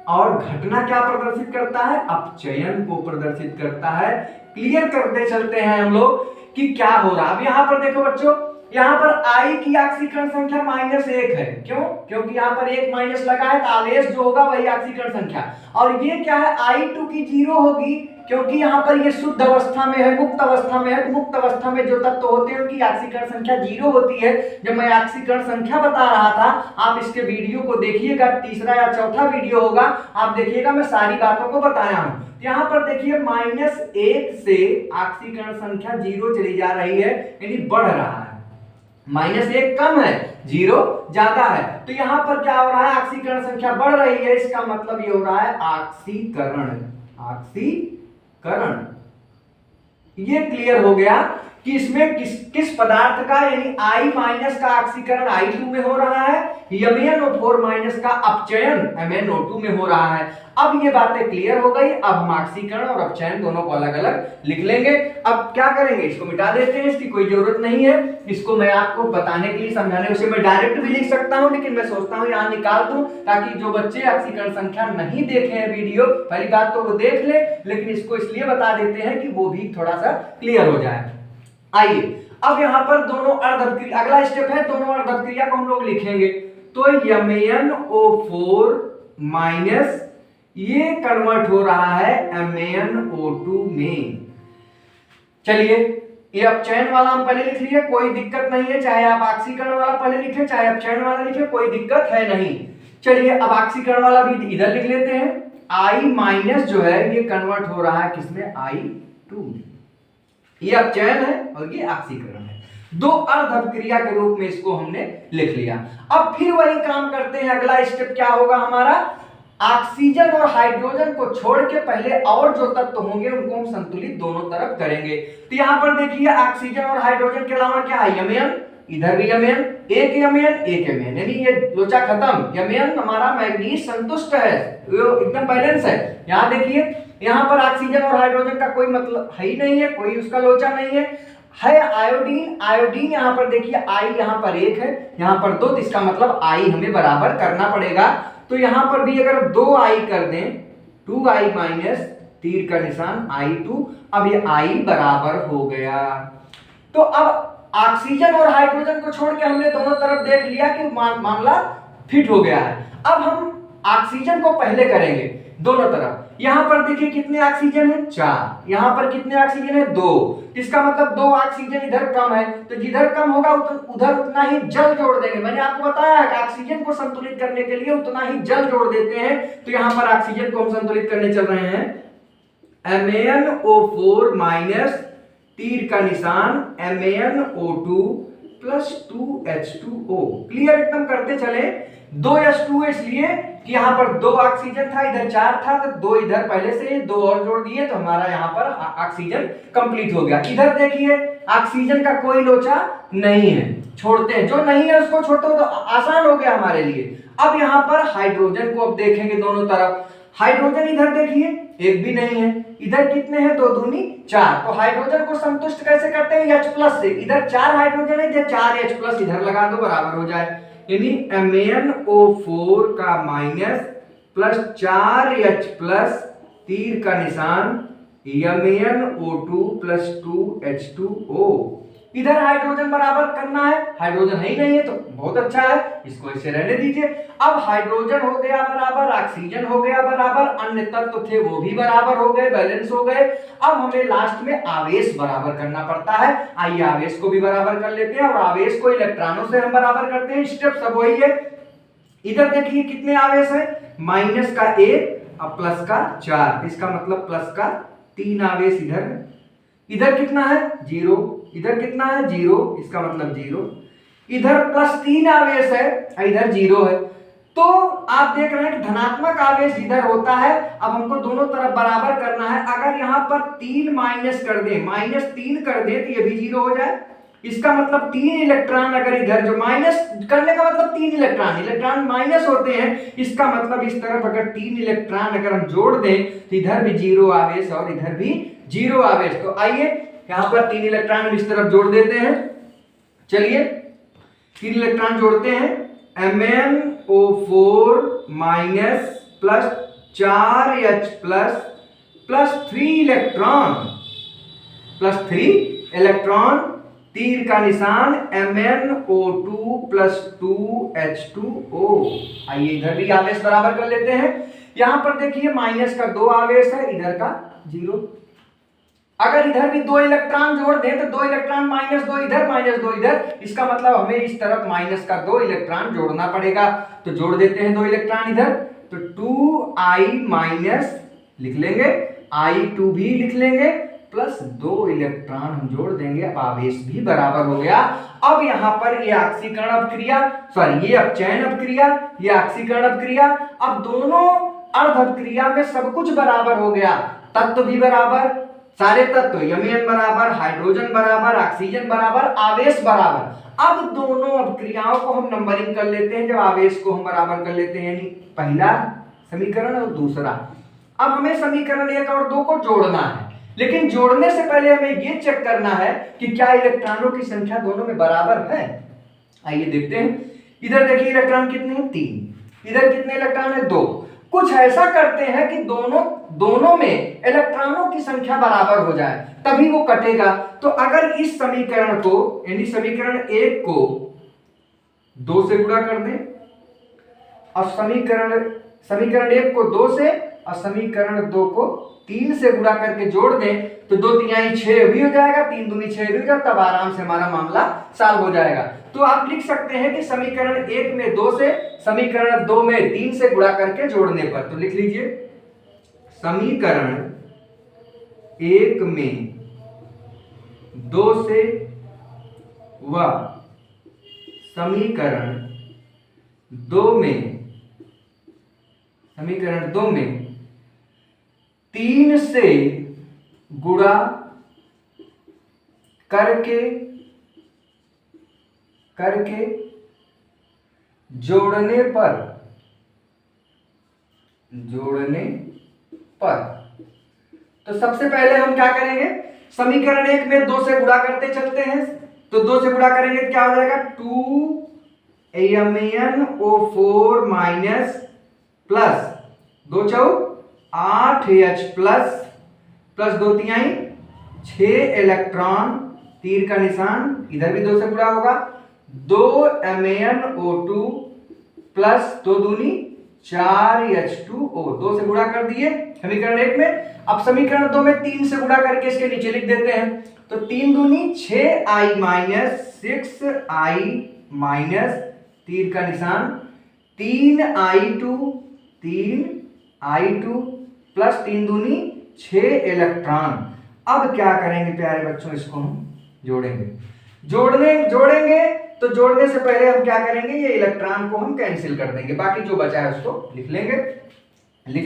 Speaker 1: और घटना क्या प्रदर्शित करता है? अपचयन को प्रदर्शित करता है। क्लियर करते चलते हैं हम लोग कि क्या हो रहा है। अब यहाँ पर देखो बच्चों, यहाँ पर I की ऑक्सीकरण संख्या -1 है। क्यों? क्योंकि यहाँ पर एक माइनस लगा है, तो आवेश जो होगा वही ऑक्सीकरण संख्या। और ये क्या है, I2 की 0 होगी, क्योंकि यहाँ पर ये शुद्ध अवस्था में है, मुक्त अवस्था में है। तो मुक्त अवस्था में जो तत्व होते हैं उनकी ऑक्सीकरण संख्या 0 होती है। जब मैं ऑक्सीकरण संख्या बता रहा था, आप इसके वीडियो को देखिएगा, तीसरा या चौथा वीडियो होगा, आप देखिएगा, मैं सारी बातों को बताया हूं। यहाँ पर देखिए -1 से ऑक्सीकरण संख्या 0 चली जा रही है, यानी बढ़ रहा है। -1 कम है, 0 ज्यादा है, तो यहां पर क्या हो रहा है, ऑक्सीकरण संख्या बढ़ रही है। इसका मतलब ये हो रहा है ऑक्सीकरण। ये क्लियर हो गया कि इसमें किस पदार्थ का, यानी I- का ऑक्सीकरण I2 में हो रहा है, MnO4- का अपचयन MnO2 में हो रहा है। अब ये बातें क्लियर हो गई। अब हम ऑक्सीकरण और अपचयन दोनों को अलग अलग लिख लेंगे। अब क्या करेंगे, इसको मिटा देते हैं, इसकी कोई जरूरत नहीं है। इसको मैं आपको बताने के लिए, समझाने, उसे मैं डायरेक्ट भी लिख सकता हूं, लेकिन मैं सोचता हूं यहां निकाल दूं, ताकि जो बच्चे ऑक्सीकरण संख्या नहीं देखे हैं वीडियो, पहली बात तो वो देख ले, लेकिन इसको इसलिए बता देते हैं कि वो भी थोड़ा सा क्लियर हो जाए। आइए अब यहां पर दोनों अर्धक्रिया, अगला स्टेप है, दोनों अर्धक्रिया को हम लोग लिखेंगे। तो MnO4- ये कन्वर्ट हो रहा है MnO2 में। चलिए, ये अपचयन वाला हम पहले लिख लिए, कोई दिक्कत नहीं है, चाहे आप ऑक्सीकरण वाला पहले लिखे, चाहे अपचयन वाला लिखे, कोई दिक्कत है नहीं। चलिए अब ऑक्सीकरण वाला भी इधर लिख लेते हैं। I- जो है ये कन्वर्ट हो रहा है किसमें, I2 में। ये अपचयन है और ये ऑक्सीकरण है, दो अर्धक्रिया के रूप में इसको हमने लिख लिया। अब फिर वही काम करते हैं, अगला स्टेप क्या होगा हमारा, ऑक्सीजन और हाइड्रोजन को छोड़ के पहले और जो तत्व होंगे उनको हम संतुलित दोनों तरफ करेंगे। तो यहां पर देखिए ऑक्सीजन और हाइड्रोजन के अलावा क्या है, Mn, इधर भी Mn, एक Mn, यानी ये लोचा खत्म। Mn हमारा मैग्नीज संतुष्ट है, एकदम बैलेंस है। यहां देखिए, यहां पर ऑक्सीजन और हाइड्रोजन का कोई मतलब है ही नहीं है, कोई उसका लोचा नहीं है आयोडीन। आयोडीन यहां पर देखिए, I यहां पर 1 है, यहां पर 2, तो इसका मतलब I हमें बराबर करना पड़ेगा। तो यहां पर भी अगर 2I कर दें, 2I- तीर का निशान I2, अब ये I बराबर हो गया। तो अब ऑक्सीजन और हाइड्रोजन को छोड़ के हमने दोनों तरफ देख लिया कि मामला फिट हो गया है। अब हम ऑक्सीजन को पहले करेंगे दोनों तरफ। यहां पर देखिए कितने ऑक्सीजन है, 4, यहां पर कितने ऑक्सीजन है, 2, इसका मतलब 2 ऑक्सीजन इधर कम है, तो जिधर कम होगा उधर उतना ही जल जोड़ देंगे। मैंने आपको बताया है कि ऑक्सीजन को संतुलित करने के लिए उतना ही जल जोड़ देते हैं। तो यहां पर ऑक्सीजन को हम संतुलित करने चल रहे हैं, MnO4- तीर का निशान MnO2 + 2H2O। क्लियर एकदम करते चले। 2H2O इसलिए कि यहां पर 2 ऑक्सीजन था, इधर 4 था, तो 2 इधर पहले से 2 और जोड़ दिए, तो हमारा यहां पर ऑक्सीजन कंप्लीट हो गया। इधर देखिए ऑक्सीजन का कोई लोचा नहीं है, छोड़ते हैं, जो नहीं है उसको छोड़ो, तो आसान हो गया हमारे लिए। अब यहां पर हाइड्रोजन को अब देखेंगे दोनों तरफ। हाइड्रोजन इधर देखिए, एक भी नहीं है, इधर कितने हैं, 2 दूनी 4, तो हाइड्रोजन को संतुष्ट कैसे करते हैं, H+ से। इधर 4 हाइड्रोजन है, इधर 4H+ इधर लगा दो, बराबर हो जाए, यानी MnO4 का माइनस + 4H+, तीर का निशान MnO2 + 2H2O। इधर हाइड्रोजन बराबर करना है, हाइड्रोजन है ही नहीं है, तो बहुत अच्छा है, इसको ऐसे रहने दीजिए। अब हाइड्रोजन हो गया बराबर, ऑक्सीजन हो गया बराबर, अन्य तत्व थे वो भी बराबर हो गए, बैलेंस हो गए। अब हमें लास्ट में आवेश बराबर करना पड़ता है। आइए आवेश को भी बराबर कर लेते हैं, और आवेश को इलेक्ट्रॉनों से हम बराबर करते हैं। स्टेप सब वही है। इधर देखिए कितने आवेश है, -1 और +4, इसका मतलब प्लस का 3 आवेश इधर। इधर कितना है, 0, इधर कितना है, 0, इसका मतलब 0। इधर +3 आवेश है, इधर 0 है। तो आप देख रहे हैं कि धनात्मक आवेश इधर होता है। अब हमको दोनों तरफ बराबर करना है। अगर यहां पर 3 माइनस कर दें, -3 कर दें, तो ये भी 0 हो जाए। इसका मतलब 3 इलेक्ट्रॉन अगर इधर, जो माइनस करने का मतलब 3 इलेक्ट्रॉन माइनस होते हैं, इसका मतलब इस तरफ अगर 3 इलेक्ट्रॉन अगर हम जोड़ दें, तो इधर भी 0 आवेश और इधर भी 0 आवेश। तो आइए यहां पर 3 इलेक्ट्रॉन इस तरफ जोड़ देते हैं। चलिए 3 इलेक्ट्रॉन जोड़ते हैं, MnO4- + 4H+ + 3 इलेक्ट्रॉन इलेक्ट्रॉन, तीर का निशान MnO2 + 2H2O। आइए इधर भी आवेश बराबर कर लेते हैं। यहां पर देखिए माइनस का 2 आवेश है, इधर का 0। अगर इधर भी 2 इलेक्ट्रॉन जोड़ दें तो 2 इलेक्ट्रॉन -2 इधर -2 इधर, इसका मतलब हमें इस तरफ माइनस का 2 इलेक्ट्रॉन जोड़ना पड़ेगा। तो जोड़ देते हैं 2 इलेक्ट्रॉन इधर, तो 2I- लिख लेंगे, I2 भी लिख लेंगे, प्लस 2 इलेक्ट्रॉन हम जोड़ देंगे। अब आवेश भी बराबर हो गया। अब यहां पर ये ऑक्सीकरण अपक्रिया, सॉरी ये अपचयन अपक्रिया, ये ऑक्सीकरण अपक्रिया, अब दोनों अर्ध अपक्रिया में सब कुछ बराबर हो गया। तत्व भी बराबर, सारे तत्व Mn बराबर, हाइड्रोजन बराबर, ऑक्सीजन बराबर, आवेश बराबर। अब दोनों अपक्रियाओं को हम नंबरिंग कर लेते हैं जब आवेश को हम बराबर कर लेते हैं, यानी पहला समीकरण और दूसरा। अब हमें समीकरण 1 और 2 को जोड़ना है, लेकिन जोड़ने से पहले हमें यह चेक करना है कि क्या इलेक्ट्रॉनों की संख्या दोनों में बराबर है। आइए देखते हैं। इधर देखिए इलेक्ट्रॉन कितने हैं, 3। इधर कितने इलेक्ट्रॉन है, 2। कुछ ऐसा करते हैं कि दोनों में इलेक्ट्रॉनों की संख्या बराबर हो जाए, तभी वो कटेगा। तो अगर इस समीकरण को, यानी समीकरण 1 को 2 से गुणा कर दें और समीकरण 1 को 2 से और समीकरण 2 को 3 से गुणा करके जोड़ दें, तो 2 3 6 भी हो जाएगा, 3 दूनी 6 भी हो जाएगा, तब आराम से हमारा मामला सॉल्व हो जाएगा। तो आप लिख सकते हैं कि समीकरण 1 में 2 से, समीकरण 2 में 3 से गुणा करके जोड़ने पर, तो लिख लीजिए समीकरण 1 में 2 से व समीकरण 2 में 3 से गुणा करके जोड़ने पर तो सबसे पहले हम क्या करेंगे, समीकरण 1 में 2 से गुणा करते चलते हैं, तो 2 से गुणा करेंगे तो क्या हो जाएगा, 2MnO4 माइनस प्लस 2 चौक 8H प्लस 2 तिहाई 6 इलेक्ट्रॉन, तीर का निशान इधर भी 2 से गुणा होगा, 2MnO2 प्लस 2 दूनी 4H2O, 2 से गुणा कर दिए समीकरण 1 में। अब समीकरण 2 में 3 से गुणा करके इसके नीचे लिख देते हैं, तो 3 दूनी 6I माइनस 6I माइनस, तीर का निशान 3I2 प्लस 3 दूनी 6 इलेक्ट्रॉन। अब क्या करेंगे प्यारे बच्चों, इसको हम जोड़ेंगे। तो जोड़ने से पहले हम क्या करेंगे, ये इलेक्ट्रॉन को हम कैंसिल कर देंगे, बाकी जो बचा है उसको लिख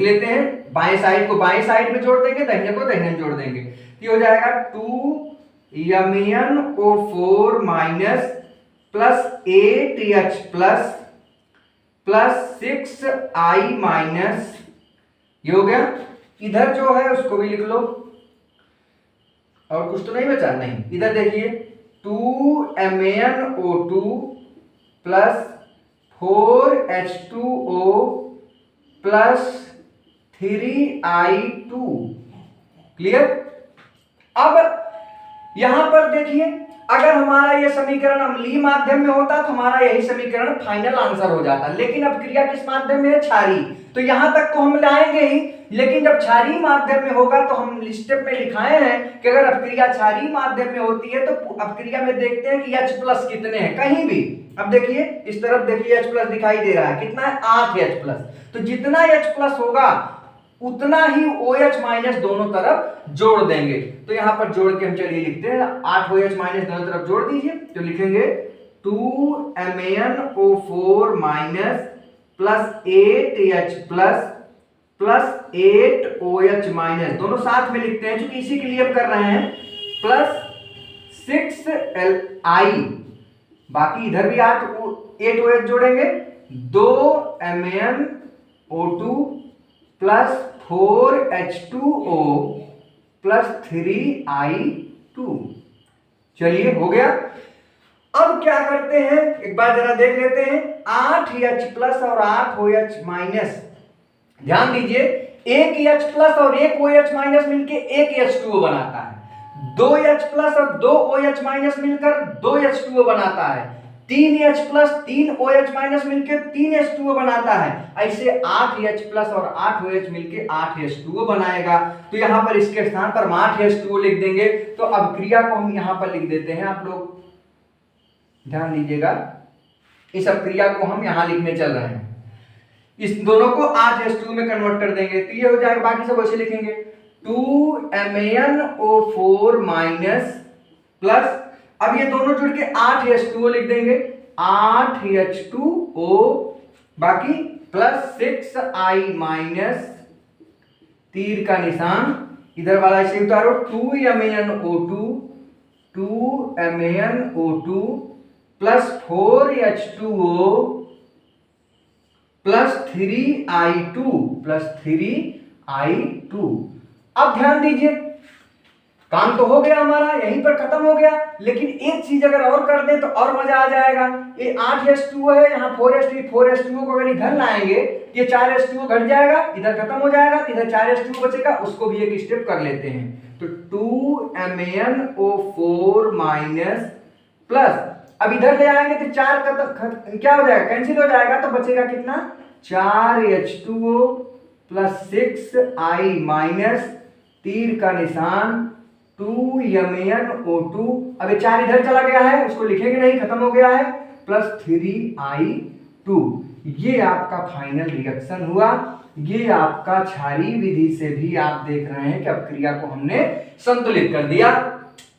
Speaker 1: लेते हैं। बाएं साइड को बाएं साइड में जोड़ देंगे, दाहिने को दाहिने में जोड़ देंगे। ये हो जाएगा 2MnO4 minus plus 8H plus 6I minus, ये हो गया। इधर जो है उसको भी लिख लो, और कुछ तो नहीं बचा, नहीं। इधर देखिए 2MnO2 plus 4H2O plus 3I2, clear. अब यहां पर देखिए, अगर हमारा यह समीकरण अम्लीय माध्यम में होता तो हमारा यही समीकरण फाइनल आंसर हो जाता, लेकिन अब क्रिया किस माध्यम में है, क्षारीय। तो यहां तक तो हम लाएंगे ही, लेकिन जब क्षारीय माध्यम में होगा तो हम स्टेप में लिखाए हैं कि अगर अपक्रिया क्षारीय माध्यम में होती है तो अपक्रिया में देखते हैं कि H+ कितने हैं कहीं भी। अब देखिए इस तरफ देखिए H+ दिखाई दे रहा है, कितना है, 8H+। तो जितना H+ होगा उतना ही OH- दोनों तरफ जोड़ देंगे। तो यहां पर जोड़ के हम चलिए लिखते हैं, 8 OH- दोनों तरफ जोड़ दीजिए, तो लिखेंगे 2MnO4 minus plus 8H plus 8OH-, दोनों साथ में लिखते हैं क्योंकि इसी के लिए हम कर रहे हैं, प्लस 6Li, बाकी इधर भी 8OH जोड़ेंगे, 2MnO2 plus 4H2O plus 3I2। चलिए हो गया। अब क्या करते हैं, एक बार जरा देख लेते हैं, 8H+ और 8OH-, ध्यान दीजिए, एक H+ और एक OH- मिलके एक H2O बनाता है। 2H प्लस और 2OH माइनस मिलकर 2H2O बनाता है। 3H प्लस 3OH माइनस मिलकर 3H2O बनाता है। ऐसे 8H प्लस और 8OH मिलकर 8H2O बनाएगा। तो यहां पर इसके स्थान पर हम 8H2O लिख देंगे। तो अब क्रिया को हम यहां पर लिख देते हैं, आप लोग ध्यान दीजिएगा, इस क्रिया को हम यहां लिखने चल रहे हैं। इस दोनों को 8H2 में कन्वर्ट कर देंगे तो ये हो जाएगा, बाकी सब वैसे लिखेंगे 2MnO4 माइनस प्लस, अब ये दोनों जुड़ के 8H2O लिख देंगे, 8H2O बाकी प्लस 6I माइनस, तीर का निशान इधर वाला इसे उतारो, 2MnO2 plus 4H2O plus 3I2 अब ध्यान दीजिए, काम तो हो गया हमारा, यहीं पर खत्म हो गया। लेकिन एक चीज अगर और कर दें तो और मजा आ जाएगा। ये 8H2O है, यहाँ 4H2O को अगर इधर लाएंगे, ये 4H2O घट जाएगा, इधर खत्म हो जाएगा, इधर 4H2O बचेगा, उसको भी एक स्टेप कर लेते हैं। तो 2MnO4 माइनस प्लस, अब इधर ले आएंगे तो 4 का क्या हो जाएगा, कैंसिल हो जाएगा, तो बचेगा कितना, 4H2O प्लस 6I माइनस, तीर का निशान 2MnO2, अब ये 4 इधर चला गया है, उसको लिखेंगे नहीं, खत्म हो गया है, प्लस 3I2। ये आपका फाइनल रिएक्शन हुआ। ये आपका क्षारीय विधि से भी आप देख रहे हैं कि अब क्रिया को हमने संतुलित कर दिया।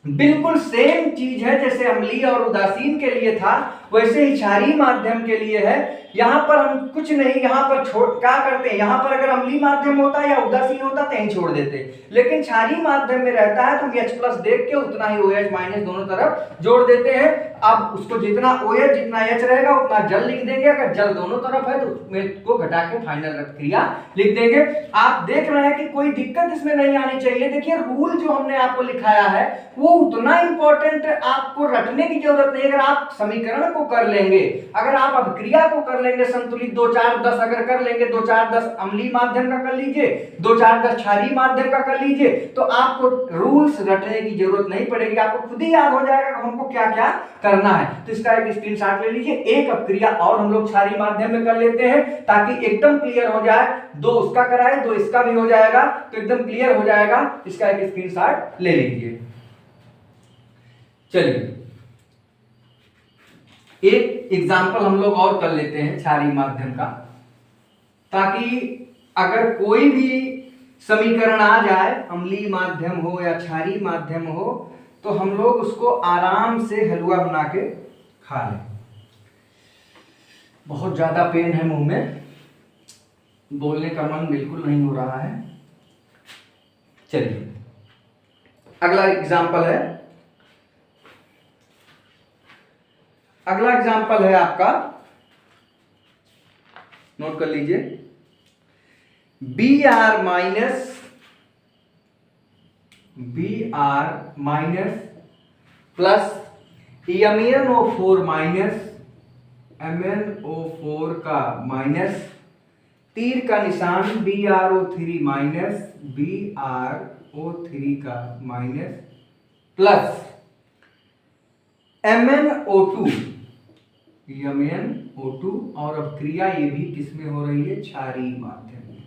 Speaker 1: बिल्कुल सेम चीज है जैसे अम्लीय और उदासीन के लिए था, वैसे ही क्षारीय माध्यम के लिए है। यहां पर हम कुछ नहीं, यहां पर क्या करते हैं, यहां पर अगर अम्लीय माध्यम होता या उदासीन होता तो यहीं छोड़ देते, लेकिन क्षारीय माध्यम में रहता है तो हम H प्लस देख के उतना ही OH माइनस दोनों तरफ जोड़ देते हैं। अब उसको जितना OH जितना H रहेगा उतना जल लिख देंगे, अगर जल दोनों तरफ है तो उसमें को घटा के फाइनल क्रिया लिख देंगे। आप देख रहे हैं कि कोई दिक्कत इसमें नहीं आनी चाहिए। देखिए रूल जो हमने आपको लिखाया है वो उतना इंपॉर्टेंट आपको रटने की जरूरत नहीं। अगर आप समीकरण को कर लेंगे, अगर आप अभिक्रिया को कर लेंगे संतुलित, 2 4 10 अगर कर लेंगे, 2 4 10 अम्लीय माध्यम का कर लीजिए, 2 4 10 क्षारीय माध्यम का कर लीजिए, तो आपको रूल्स रटने की जरूरत नहीं पड़ेगी, आपको खुद ही याद हो जाएगा कि हमको क्या क्या करना है। तो इसका एक स्क्रीनशॉट ले लीजिए। एक अभिक्रिया और हम लोग क्षारीय माध्यम में कर लेते हैं ताकि एकदम क्लियर हो जाए, 2 उसका कराए 2 इसका भी हो जाएगा तो एकदम क्लियर हो जाएगा। इसका एक स्क्रीनशॉट ले लीजिए। चलिए एक एग्जाम्पल हम लोग और कर लेते हैं क्षारीय माध्यम का, ताकि अगर कोई भी समीकरण आ जाए, अम्लीय माध्यम हो या क्षारीय माध्यम हो, तो हम लोग उसको आराम से हलवा बना के खा लें। बहुत ज्यादा पेन है मुंह में, बोलने का मन बिल्कुल नहीं हो रहा है। चलिए अगला एग्जाम्पल है, अगला एग्जाम्पल है आपका, नोट कर लीजिए, Br minus plus MnO4 minus MnO4 का माइनस, तीर का निशान BrO3 माइनस BrO3 का माइनस प्लस MnO2 और अब क्रिया ये भी किसमें हो रही है, क्षारीय माध्यम में।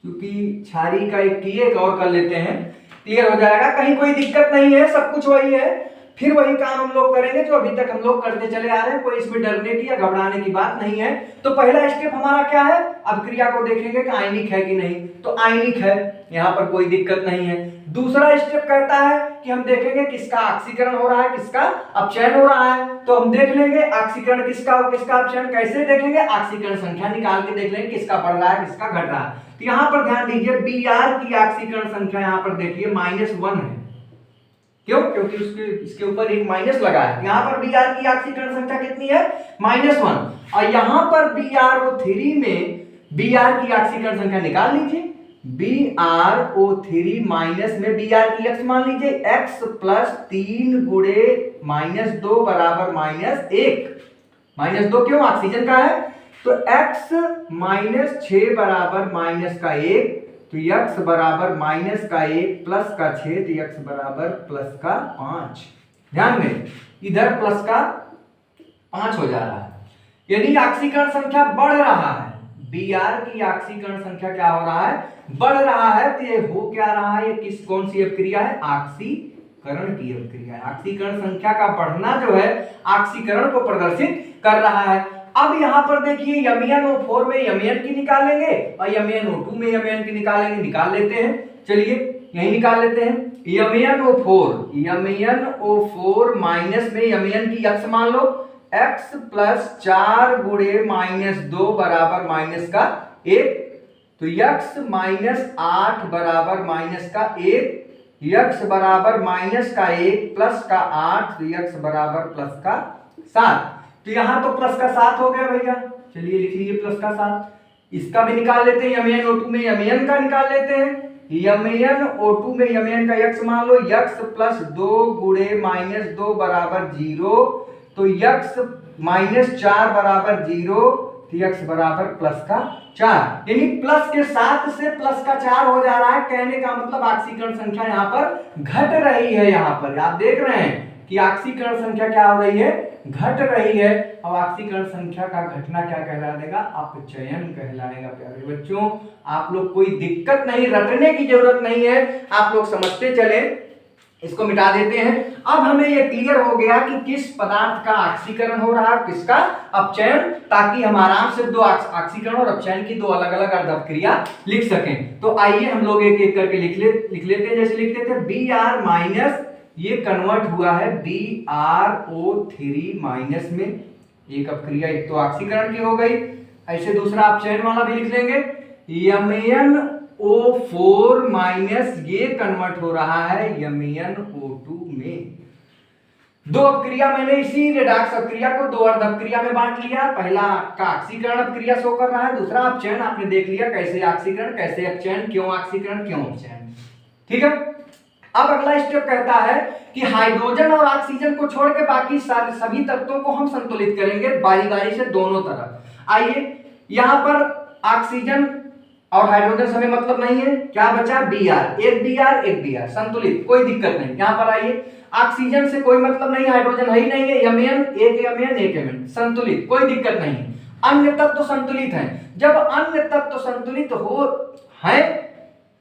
Speaker 1: क्योंकि क्षारीय का एक किए एक और कर लेते हैं, क्लियर हो जाएगा, कहीं कोई दिक्कत नहीं है, सब कुछ वही है। फिर वही काम हम लोग करेंगे जो अभी तक हम लोग करते चले आ रहे हैं, कोई इसमें डरने की या घबराने की बात नहीं है। तो पहला स्टेप हमारा क्या है, अब क्रिया को देखेंगे कि आयनिक है कि नहीं, तो आयनिक है, यहाँ पर कोई दिक्कत नहीं है। दूसरा स्टेप कहता है कि हम देखेंगे किसका ऑक्सीकरण हो रहा है, किसका अपचयन हो रहा है। तो हम देख लेंगे ऑक्सीकरण किसका और किसका अपचयन कैसे देखेंगे, ऑक्सीकरण संख्या निकाल के देख लेंगे किसका बढ़ रहा है किसका घट रहा है। तो यहाँ पर ध्यान दीजिए, Br की ऑक्सीकरण संख्या यहाँ पर देखिए -1 है। क्यों? क्योंकि इसके ऊपर एक माइनस लगा है। यहाँ पर Br की ऑक्सीकरण संख्या कितनी है, -1। और यहाँ पर BrO3 में Br की ऑक्सीकरण संख्या निकाल लीजिए, BrO3 माइनस में Br की x मान लीजिए, x प्लस 3 गुणे -2 बराबर -1। -2 क्यों, ऑक्सीजन का है, तो x -6 बराबर -1 तो x बराबर माइनस का 1 प्लस का 6, तो x बराबर प्लस का 5। ध्यान में इधर प्लस का 5 हो जा रहा है, यानी ऑक्सीकरण संख्या बढ़ रहा है। Br की ऑक्सीकरण संख्या क्या हो रहा है, बढ़ रहा है। तो ये हो क्या रहा है, ये कौन सी अभिक्रिया है, ऑक्सीकरण की अभिक्रिया है। ऑक्सीकरण संख्या का बढ़ना जो है ऑक्सीकरण को प्रदर्शित कर रहा है। अब यहाँ पर देखिए MnO4 में Mn की निकालेंगे और MnO2 में Mn की निकालेंगे, निकाल लेते हैं। चलिए यही निकाल लेते हैं। MnO4 माइनस में Mn की x मान लो, x प्लस 4 गुणे माइनस 2 बराबर माइनस का 1, तो x माइनस 8 बराबर माइनस का 1, x बराबर माइनस का 1 प्लस का 8, तो x बराबर प्लस का 7। तो यहां तो प्लस का 7 हो गया भैया, चलिए लिख लीजिए प्लस का 7। इसका भी निकाल लेते हैं, MnO2 में Mn का निकाल लेते हैं। MnO2 में Mn का x मान लो, x प्लस 2 गुणे माइनस 2 बराबर 0, तो x माइनस 4 बराबर 0, तो x बराबर प्लस का 4, यानी प्लस के 7 से प्लस का 4 हो जा रहा है। कहने का मतलब ऑक्सीकरण संख्या यहाँ पर घट रही है। यहाँ पर आप देख रहे हैं कि ऑक्सीकरण संख्या क्या हो रही है, घट रही है। अब ऑक्सीकरण संख्या का घटना क्या कहला देगा, अपचयन कहलाएगा। प्यारे बच्चों आप लोग कोई दिक्कत नहीं, रटने की जरूरत नहीं है, आप लोग समझते चले। इसको मिटा देते हैं। अब हमें ये क्लियर हो गया कि किस पदार्थ का ऑक्सीकरण हो रहा है, किसका अपचयन, ताकि हम आराम से दो ऑक्सीकरण और अपचयन की दो अलग अलग अर्धक्रिया लिख सकें। तो आइए हम लोग एक एक करके लिख लेते हैं। जैसे लिखते थे Br माइनस, ये कन्वर्ट हुआ है BrO3 माइनस में, एक अपक्रिया एक तो ऑक्सीकरण की हो गई। ऐसे दूसरा अपचयन वाला भी लिख लेंगे, MnO4 माइनस, ये कन्वर्ट हो रहा है MnO2 में। दो अपक्रिया मैंने इसी रेडॉक्स अपक्रिया को दो अर्ध अपक्रिया में बांट लिया। पहला का ऑक्सीकरण अपक्रिया शो कर रहा है, दूसरा अपचयन। आपने देख लिया कैसे ऑक्सीकरण कैसे अपचयन, क्यों ऑक्सीकरण क्यों अपचयन। ठीक है, अब अगला स्टेप कहता है कि हाइड्रोजन और ऑक्सीजन को छोड़ के बाकी सभी तत्वों को हम संतुलित करेंगे बारी बारी से दोनों तरफ। आइए यहां पर ऑक्सीजन और हाइड्रोजन से हमें मतलब नहीं है, क्या बचा Br, एक Br संतुलित, कोई दिक्कत नहीं। यहां पर आइए ऑक्सीजन से कोई मतलब नहीं, हाइड्रोजन है ही नहीं है, Mn एक Mn संतुलित, कोई दिक्कत नहीं। अन्य तत्व संतुलित हैं। जब अन्य तत्व संतुलित हो है,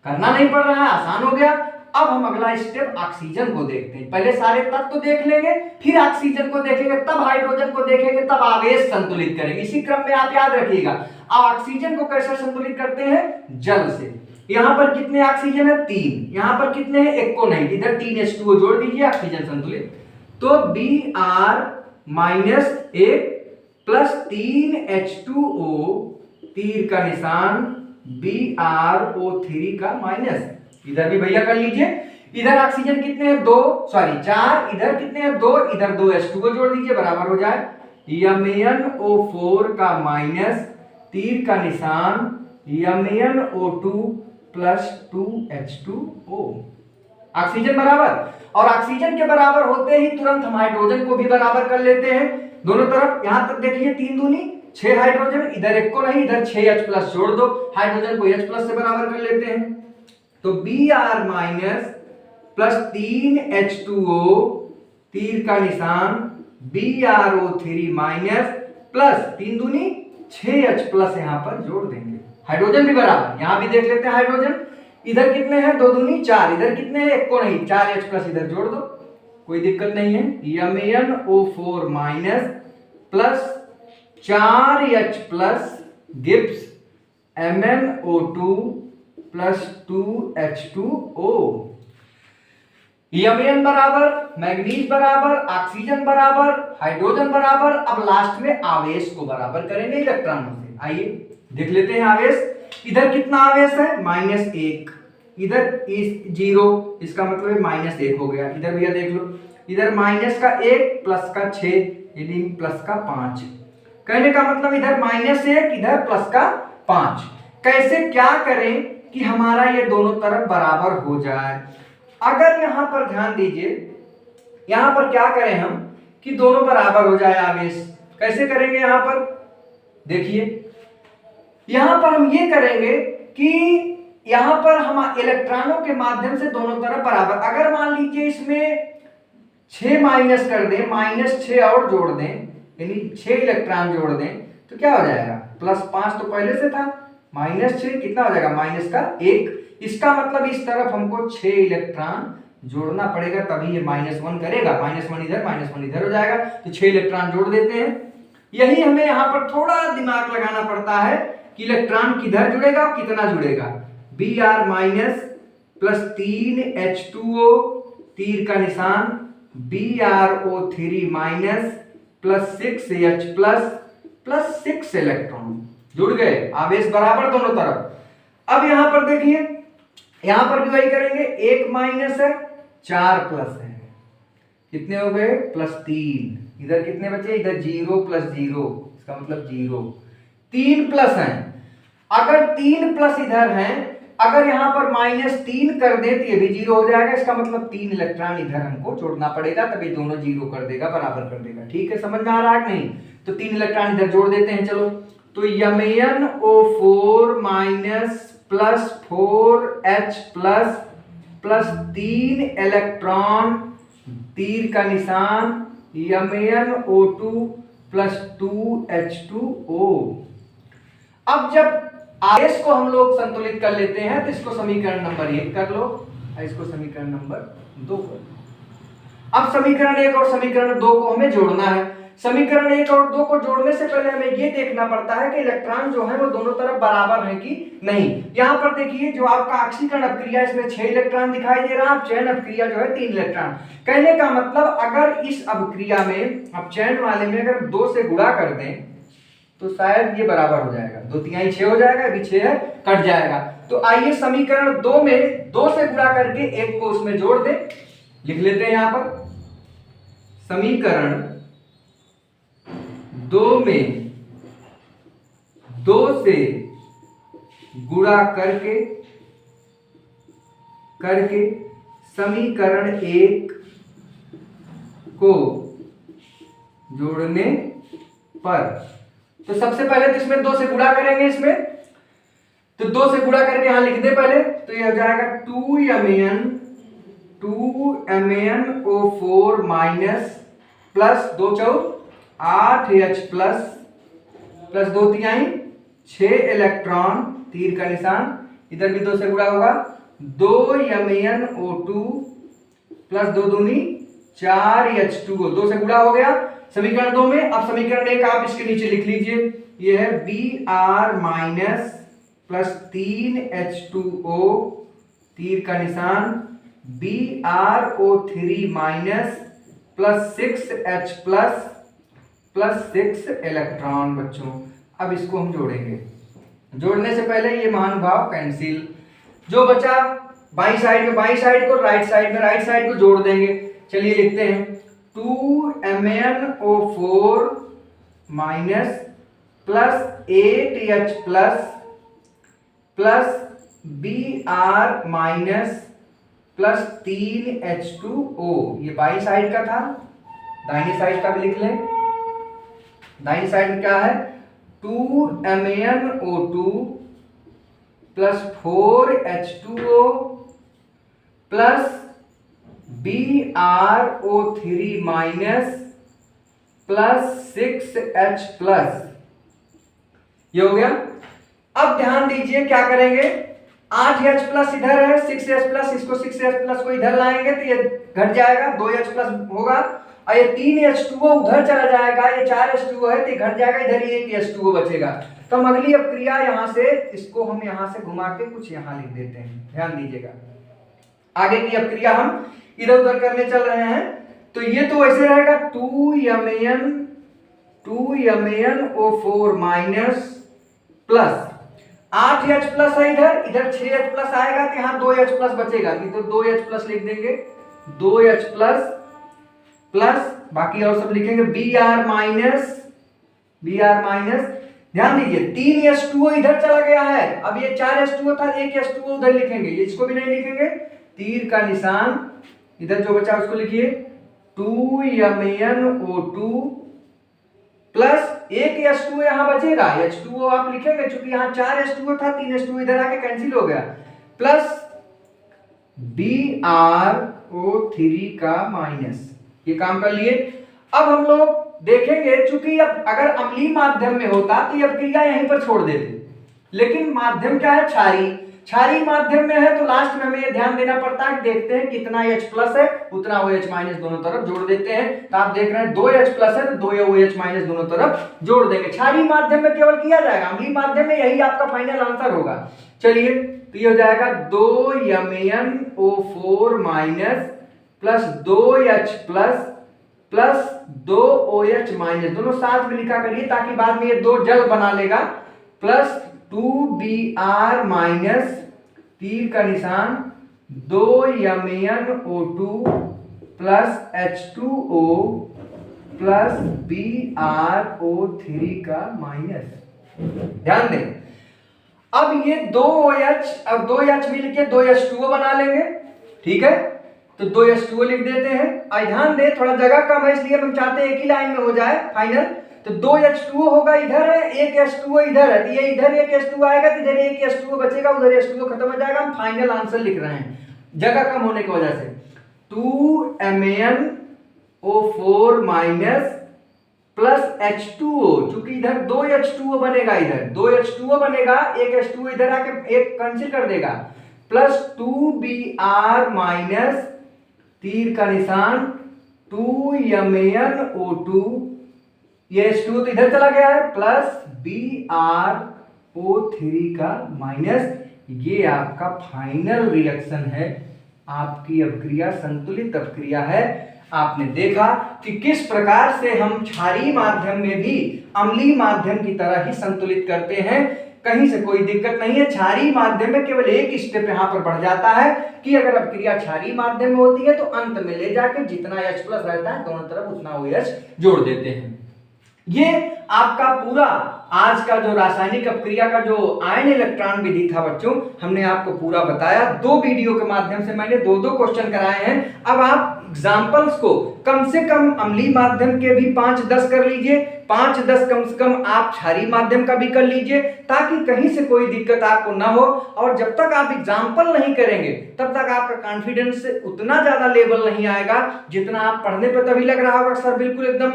Speaker 1: करना नहीं पड़ रहा है, आसान हो गया। अब हम अगला स्टेप ऑक्सीजन को देखते हैं। पहले सारे तत्व देख लेंगे, फिर ऑक्सीजन को देखेंगे, तब हाइड्रोजन को देखेंगे, तब आवेश संतुलित करेंगे। इसी क्रम में आप याद रखिएगा। अब ऑक्सीजन को कैसे संतुलित करते हैं, जल से। यहां पर कितने ऑक्सीजन है, 3। यहां पर कितने हैं, एक को नहीं, इधर 3 H2O जोड़ दीजिए, ऑक्सीजन संतुलित। तो Br माइनस 1 प्लस 3 H2O, तीर का निशान, BrO3 का माइनस। इधर भी भैया कर लीजिए। इधर ऑक्सीजन कितने हैं, 4, इधर कितने हैं, 2, इधर 2 H2O जोड़ दीजिए, बराबर हो जाए MnO4 का माइनस, तीर का निशान, MnO2 प्लस 2 H2O। ऑक्सीजन बराबर, और ऑक्सीजन के बराबर होते ही तुरंत हम हाइड्रोजन को भी बराबर कर लेते हैं दोनों तरफ। यहां तक देखिए 3 दूनी 6 हाइड्रोजन, इधर एक को नहीं, इधर 6H प्लस जोड़ दो, हाइड्रोजन को H प्लस से बराबर कर लेते हैं। तो Br माइनस प्लस 3 H2O, तीर का निशान, BrO3 माइनस प्लस 3 दूनी 6H प्लस यहां पर जोड़ देंगे, हाइड्रोजन भी बराबर। यहां भी देख लेते हैं हाइड्रोजन, इधर कितने हैं, 2 दूनी 4, इधर कितने हैं, एक को नहीं, 4H प्लस इधर जोड़ दो, कोई दिक्कत नहीं है। MnO4 minus plus 4H plus gives MnO2 plus 2H2O। Mn बराबर, मैग्नीज बराबर, ऑक्सीजन बराबर, हाइड्रोजन बराबर। अब लास्ट में आवेश को बराबर करेंगे इलेक्ट्रॉनों से। आइए देख लेते हैं आवेश। इधर कितना आवेश है, -1, इधर 0, इसका मतलब है -1 हो गया। इधर भैया देख लो, इधर -1 प्लस का 6, यानी प्लस का 5। कहने का मतलब इधर -1, इधर प्लस का 5। कैसे क्या करें कि हमारा ये दोनों तरफ बराबर हो जाए। अगर यहां पर ध्यान दीजिए, यहां पर क्या करें हम कि दोनों बराबर हो जाए आवेश। कैसे करेंगे, यहां पर देखिए, यहां पर हम ये करेंगे कि यहां पर हम इलेक्ट्रॉनों के माध्यम से दोनों तरफ बराबर, अगर मान लीजिए इसमें 6 माइनस कर दें, -6 और जोड़ दें, यानी 6 इलेक्ट्रॉन जोड़ दें, तो क्या हो जाएगा, +5 तो पहले से था, -6 कितना हो जाएगा, -1। इसका मतलब इस तरफ हमको 6 इलेक्ट्रॉन जोड़ना पड़ेगा, तभी ये -1 करेगा, -1 इधर -1 इधर हो जाएगा, तो 6 इलेक्ट्रॉन जोड़ देते हैं। यही हमें यहाँ पर थोड़ा दिमाग लगाना पड़ता है कि इलेक्ट्रॉन किधर जुड़ेगा, कितना जुड़ेगा। Br माइनस प्लस 3H2O, तीर का निशान, BrO3 minus plus 6H plus 6 electron जुड़ गए, आवेश बराबर दोनों तरफ। अब यहां पर देखिए, यहां पर भी वही करेंगे, 1 माइनस है, 4 प्लस है, कितने हो गए, +3। इधर कितने बचे, इधर 0 + 0, इसका मतलब 0। 3 प्लस है, अगर 3 प्लस इधर है, अगर यहां पर -3 कर दे तो ये भी 0 हो जाएगा, इसका मतलब 3 इलेक्ट्रॉन इधर हमको जोड़ना पड़ेगा, तभी दोनों 0 कर देगा, बराबर कर देगा। ठीक है, समझ में आ रहा है कि नहीं। तो 3 इलेक्ट्रॉन इधर जोड़ देते हैं, चलो। तो MnO4 minus plus 4H plus 3 electron, तीर का निशान, MnO2 प्लस 2H2O। अब जब आवेश को हम लोग संतुलित कर लेते हैं तो इसको समीकरण नंबर 1 कर लो और इसको समीकरण नंबर 2 कर लो। अब समीकरण 1 और समीकरण 2 को हमें जोड़ना है। समीकरण 1 और 2 को जोड़ने से पहले हमें यह देखना पड़ता है कि इलेक्ट्रॉन जो है वो दोनों तरफ बराबर है कि नहीं। यहां पर देखिए, जो आपका ऑक्सीकरण अपक्रिया, इसमें 6 इलेक्ट्रॉन दिखाई दे रहा है, चयन अपक्रिया जो है 3 इलेक्ट्रॉन। कहने का मतलब, अगर इस अपक्रिया में, अब चयन वाले में अगर 2 से गुणा कर दें तो शायद ये बराबर हो जाएगा, 2 तिहाई 6 हो जाएगा, अभी 6 है, कट जाएगा। तो आइए समीकरण 2 में 2 से गुणा करके 1 को उसमें जोड़ दें, लिख लेते हैं यहां पर। समीकरण 2 में 2 से गुणा करके समीकरण 1 को जोड़ने पर, तो सबसे पहले तो इसमें 2 से गुणा करेंगे, इसमें तो 2 से गुणा करके यहां लिख दे पहले, तो ये हो जाएगा 2MnO4 माइनस प्लस 2 चौक 8H प्लस 2 तिहाई 6 इलेक्ट्रॉन, तीर का निशान, इधर भी 2 से गुणा होगा, 2MnO2 प्लस 2 दूनी 4H2O, 2 से गुणा हो गया समीकरण 2 में। अब समीकरण 1 आप इसके नीचे लिख लीजिए, ये है Br माइनस प्लस 3H2O, तीर का निशान, BrO3 minus plus 6H plus 6 electron. बच्चों अब इसको हम जोड़ेंगे, जोड़ने से पहले ये महानुभाव कैंसिल, जो बचा बाई साइड में बाई साइड को, राइट साइड में राइट साइड को जोड़ देंगे। चलिए लिखते हैं, 2MnO4 minus plus 8H plus Br minus plus 3H2O, ये बाई साइड का था, दाहिनी साइड का भी लिख लें। दाहिनी साइड में क्या है, 2MnO2 plus 4H2O plus BrO3 minus plus 6H plus, ये हो गया। अब ध्यान दीजिए क्या करेंगे, 8H प्लस इधर है, 6H प्लस, इसको 6H प्लस को इधर लाएंगे तो ये घट जाएगा, 2H प्लस होगा, और ये 3H2O उधर चला जाएगा, ये 4H2O है तो घट जाएगा, इधर ही 1H2O बचेगा। तो हम अगली अपक्रिया यहां से, इसको हम यहां से घुमा के कुछ यहां लिख देते हैं, ध्यान दीजिएगा। आगे की अपक्रिया हम इधर उधर करने चल रहे हैं, तो ये तो वैसे रहेगा, 2MnO4 minus plus 8H plus है, इधर 6H प्लस आएगा तो यहाँ 2H प्लस बचेगा, तो 2H प्लस लिख देंगे, 2H प्लस बाकी और सब लिखेंगे, Br माइनस, ध्यान दीजिए 3H2O इधर चला गया है, अब ये 4H2O था, 1H2O उधर लिखेंगे, इसको भी नहीं लिखेंगे, तीर का निशान, इधर जो बचा उसको लिखिए, 2MnO2 प्लस 1H2O यहां बचेगा, H2O आप लिखेंगे, चूंकि यहां 4H2O था, 3H2O इधर आके कैंसिल हो गया, प्लस BrO3 का माइनस। ये काम कर लिए। अब हम लोग देखेंगे, चूंकि अब अगर अम्लीय माध्यम में होता तो ये क्रिया यहीं पर छोड़ देते, लेकिन माध्यम क्या है, क्षारीय माध्यम में है, तो लास्ट में हमें ये ध्यान देना पड़ता है। देखते हैं कितना H प्लस है उतना OH माइनस दोनों तरफ जोड़ देते हैं। तो आप देख रहे हैं 2H प्लस है तो 2OH माइनस दोनों तरफ जोड़ देंगे। क्षारीय माध्यम में केवल किया जाएगा, अम्लीय माध्यम में यही आपका फाइनल आंसर होगा। चलिए, तो ये हो जाएगा 2MnO4 minus plus 2H plus plus 2OH minus, दोनों साथ में लिखा करिए ताकि बाद में ये दो जल बना लेगा, प्लस 2Br माइनस, तीर का निशान, 2MnO2 plus H2O plus BrO3 का माइनस। ध्यान दें, अब ये 2OH अब 2H मिलके 2H2O बना लेंगे, ठीक है, तो 2H2O लिख देते हैं। और ध्यान दें, थोड़ा जगह कम है इसलिए हम चाहते हैं एक ही लाइन में हो जाए फाइनल। तो 2H2O होगा इधर है, एक H2O इधर है, तो ये इधर एक H2O आएगा तो इधर एक H2O बचेगा, उधर H2O खत्म हो जाएगा। हम फाइनल आंसर लिख रहे हैं जगह कम होने की वजह से। 2MnO4 माइनस प्लस H2O, चूंकि इधर 2H2O बनेगा, इधर 2H2O बनेगा, एक H2O इधर आके एक कैंसिल कर देगा, प्लस 2Br माइनस, तीर का निशान, 2MnO2, ये H2O तो इधर चला गया है, प्लस BrO3 का माइनस। ये आपका फाइनल रिएक्शन है, आपकी अभिक्रिया संतुलित अभिक्रिया है। आपने देखा कि किस प्रकार से हम क्षारीय माध्यम में भी अम्लीय माध्यम की तरह ही संतुलित करते हैं, कहीं से कोई दिक्कत नहीं है। क्षारीय माध्यम में केवल एक स्टेप यहां पर बढ़ जाता है कि अगर अभिक्रिया क्षारीय माध्यम में होती है तो अंत में ले जाकर जितना H प्लस रहता है दोनों तरफ उतना OH जोड़ देते हैं। ये आपका पूरा आज का जो रासायनिक अपक्रिया का जो आयन इलेक्ट्रॉन विधि था बच्चों, हमने आपको पूरा बताया। 2 वीडियो के माध्यम से मैंने 2 क्वेश्चन कराए हैं। अब आप एग्जाम्पल्स को कम से कम अम्लीय माध्यम के भी 5-10 कर लीजिए, 5-10 कम से कम आप क्षारीय माध्यम का भी कर लीजिए, ताकि कहीं से कोई दिक्कत आपको ना हो। और जब तक आप एग्जाम्पल नहीं करेंगे तब तक आपका कॉन्फिडेंस उतना ज्यादा लेवल नहीं आएगा जितना आप पढ़ने पर तभी लग रहा होगा सर बिल्कुल एकदम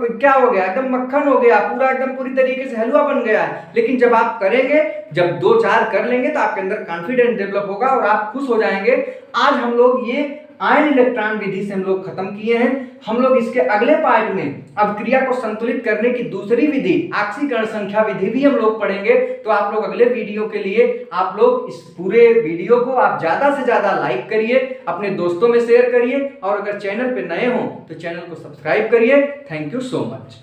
Speaker 1: क्या हो गया, एकदम मक्खन हो गया, पूरा एकदम पूरी तरीके से हलवा बन गया है। लेकिन जब आप करेंगे, जब 2-4 कर लेंगे तो आपके अंदर कॉन्फिडेंस डेवलप होगा और आप खुश हो जाएंगे। आज हम लोग ये आयन इलेक्ट्रॉन विधि से हम लोग खत्म किए हैं। हम लोग इसके अगले पार्ट में अभिक्रिया को संतुलित करने की दूसरी विधि आक्सीकरण संख्या विधि भी हम लोग पढ़ेंगे। तो आप लोग अगले वीडियो के लिए आप लोग इस पूरे वीडियो को आप ज्यादा से ज्यादा लाइक करिए, अपने दोस्तों में शेयर करिए, और अगर चैनल पे नए हो तो चैनल को सब्सक्राइब करिए। Thank you so much.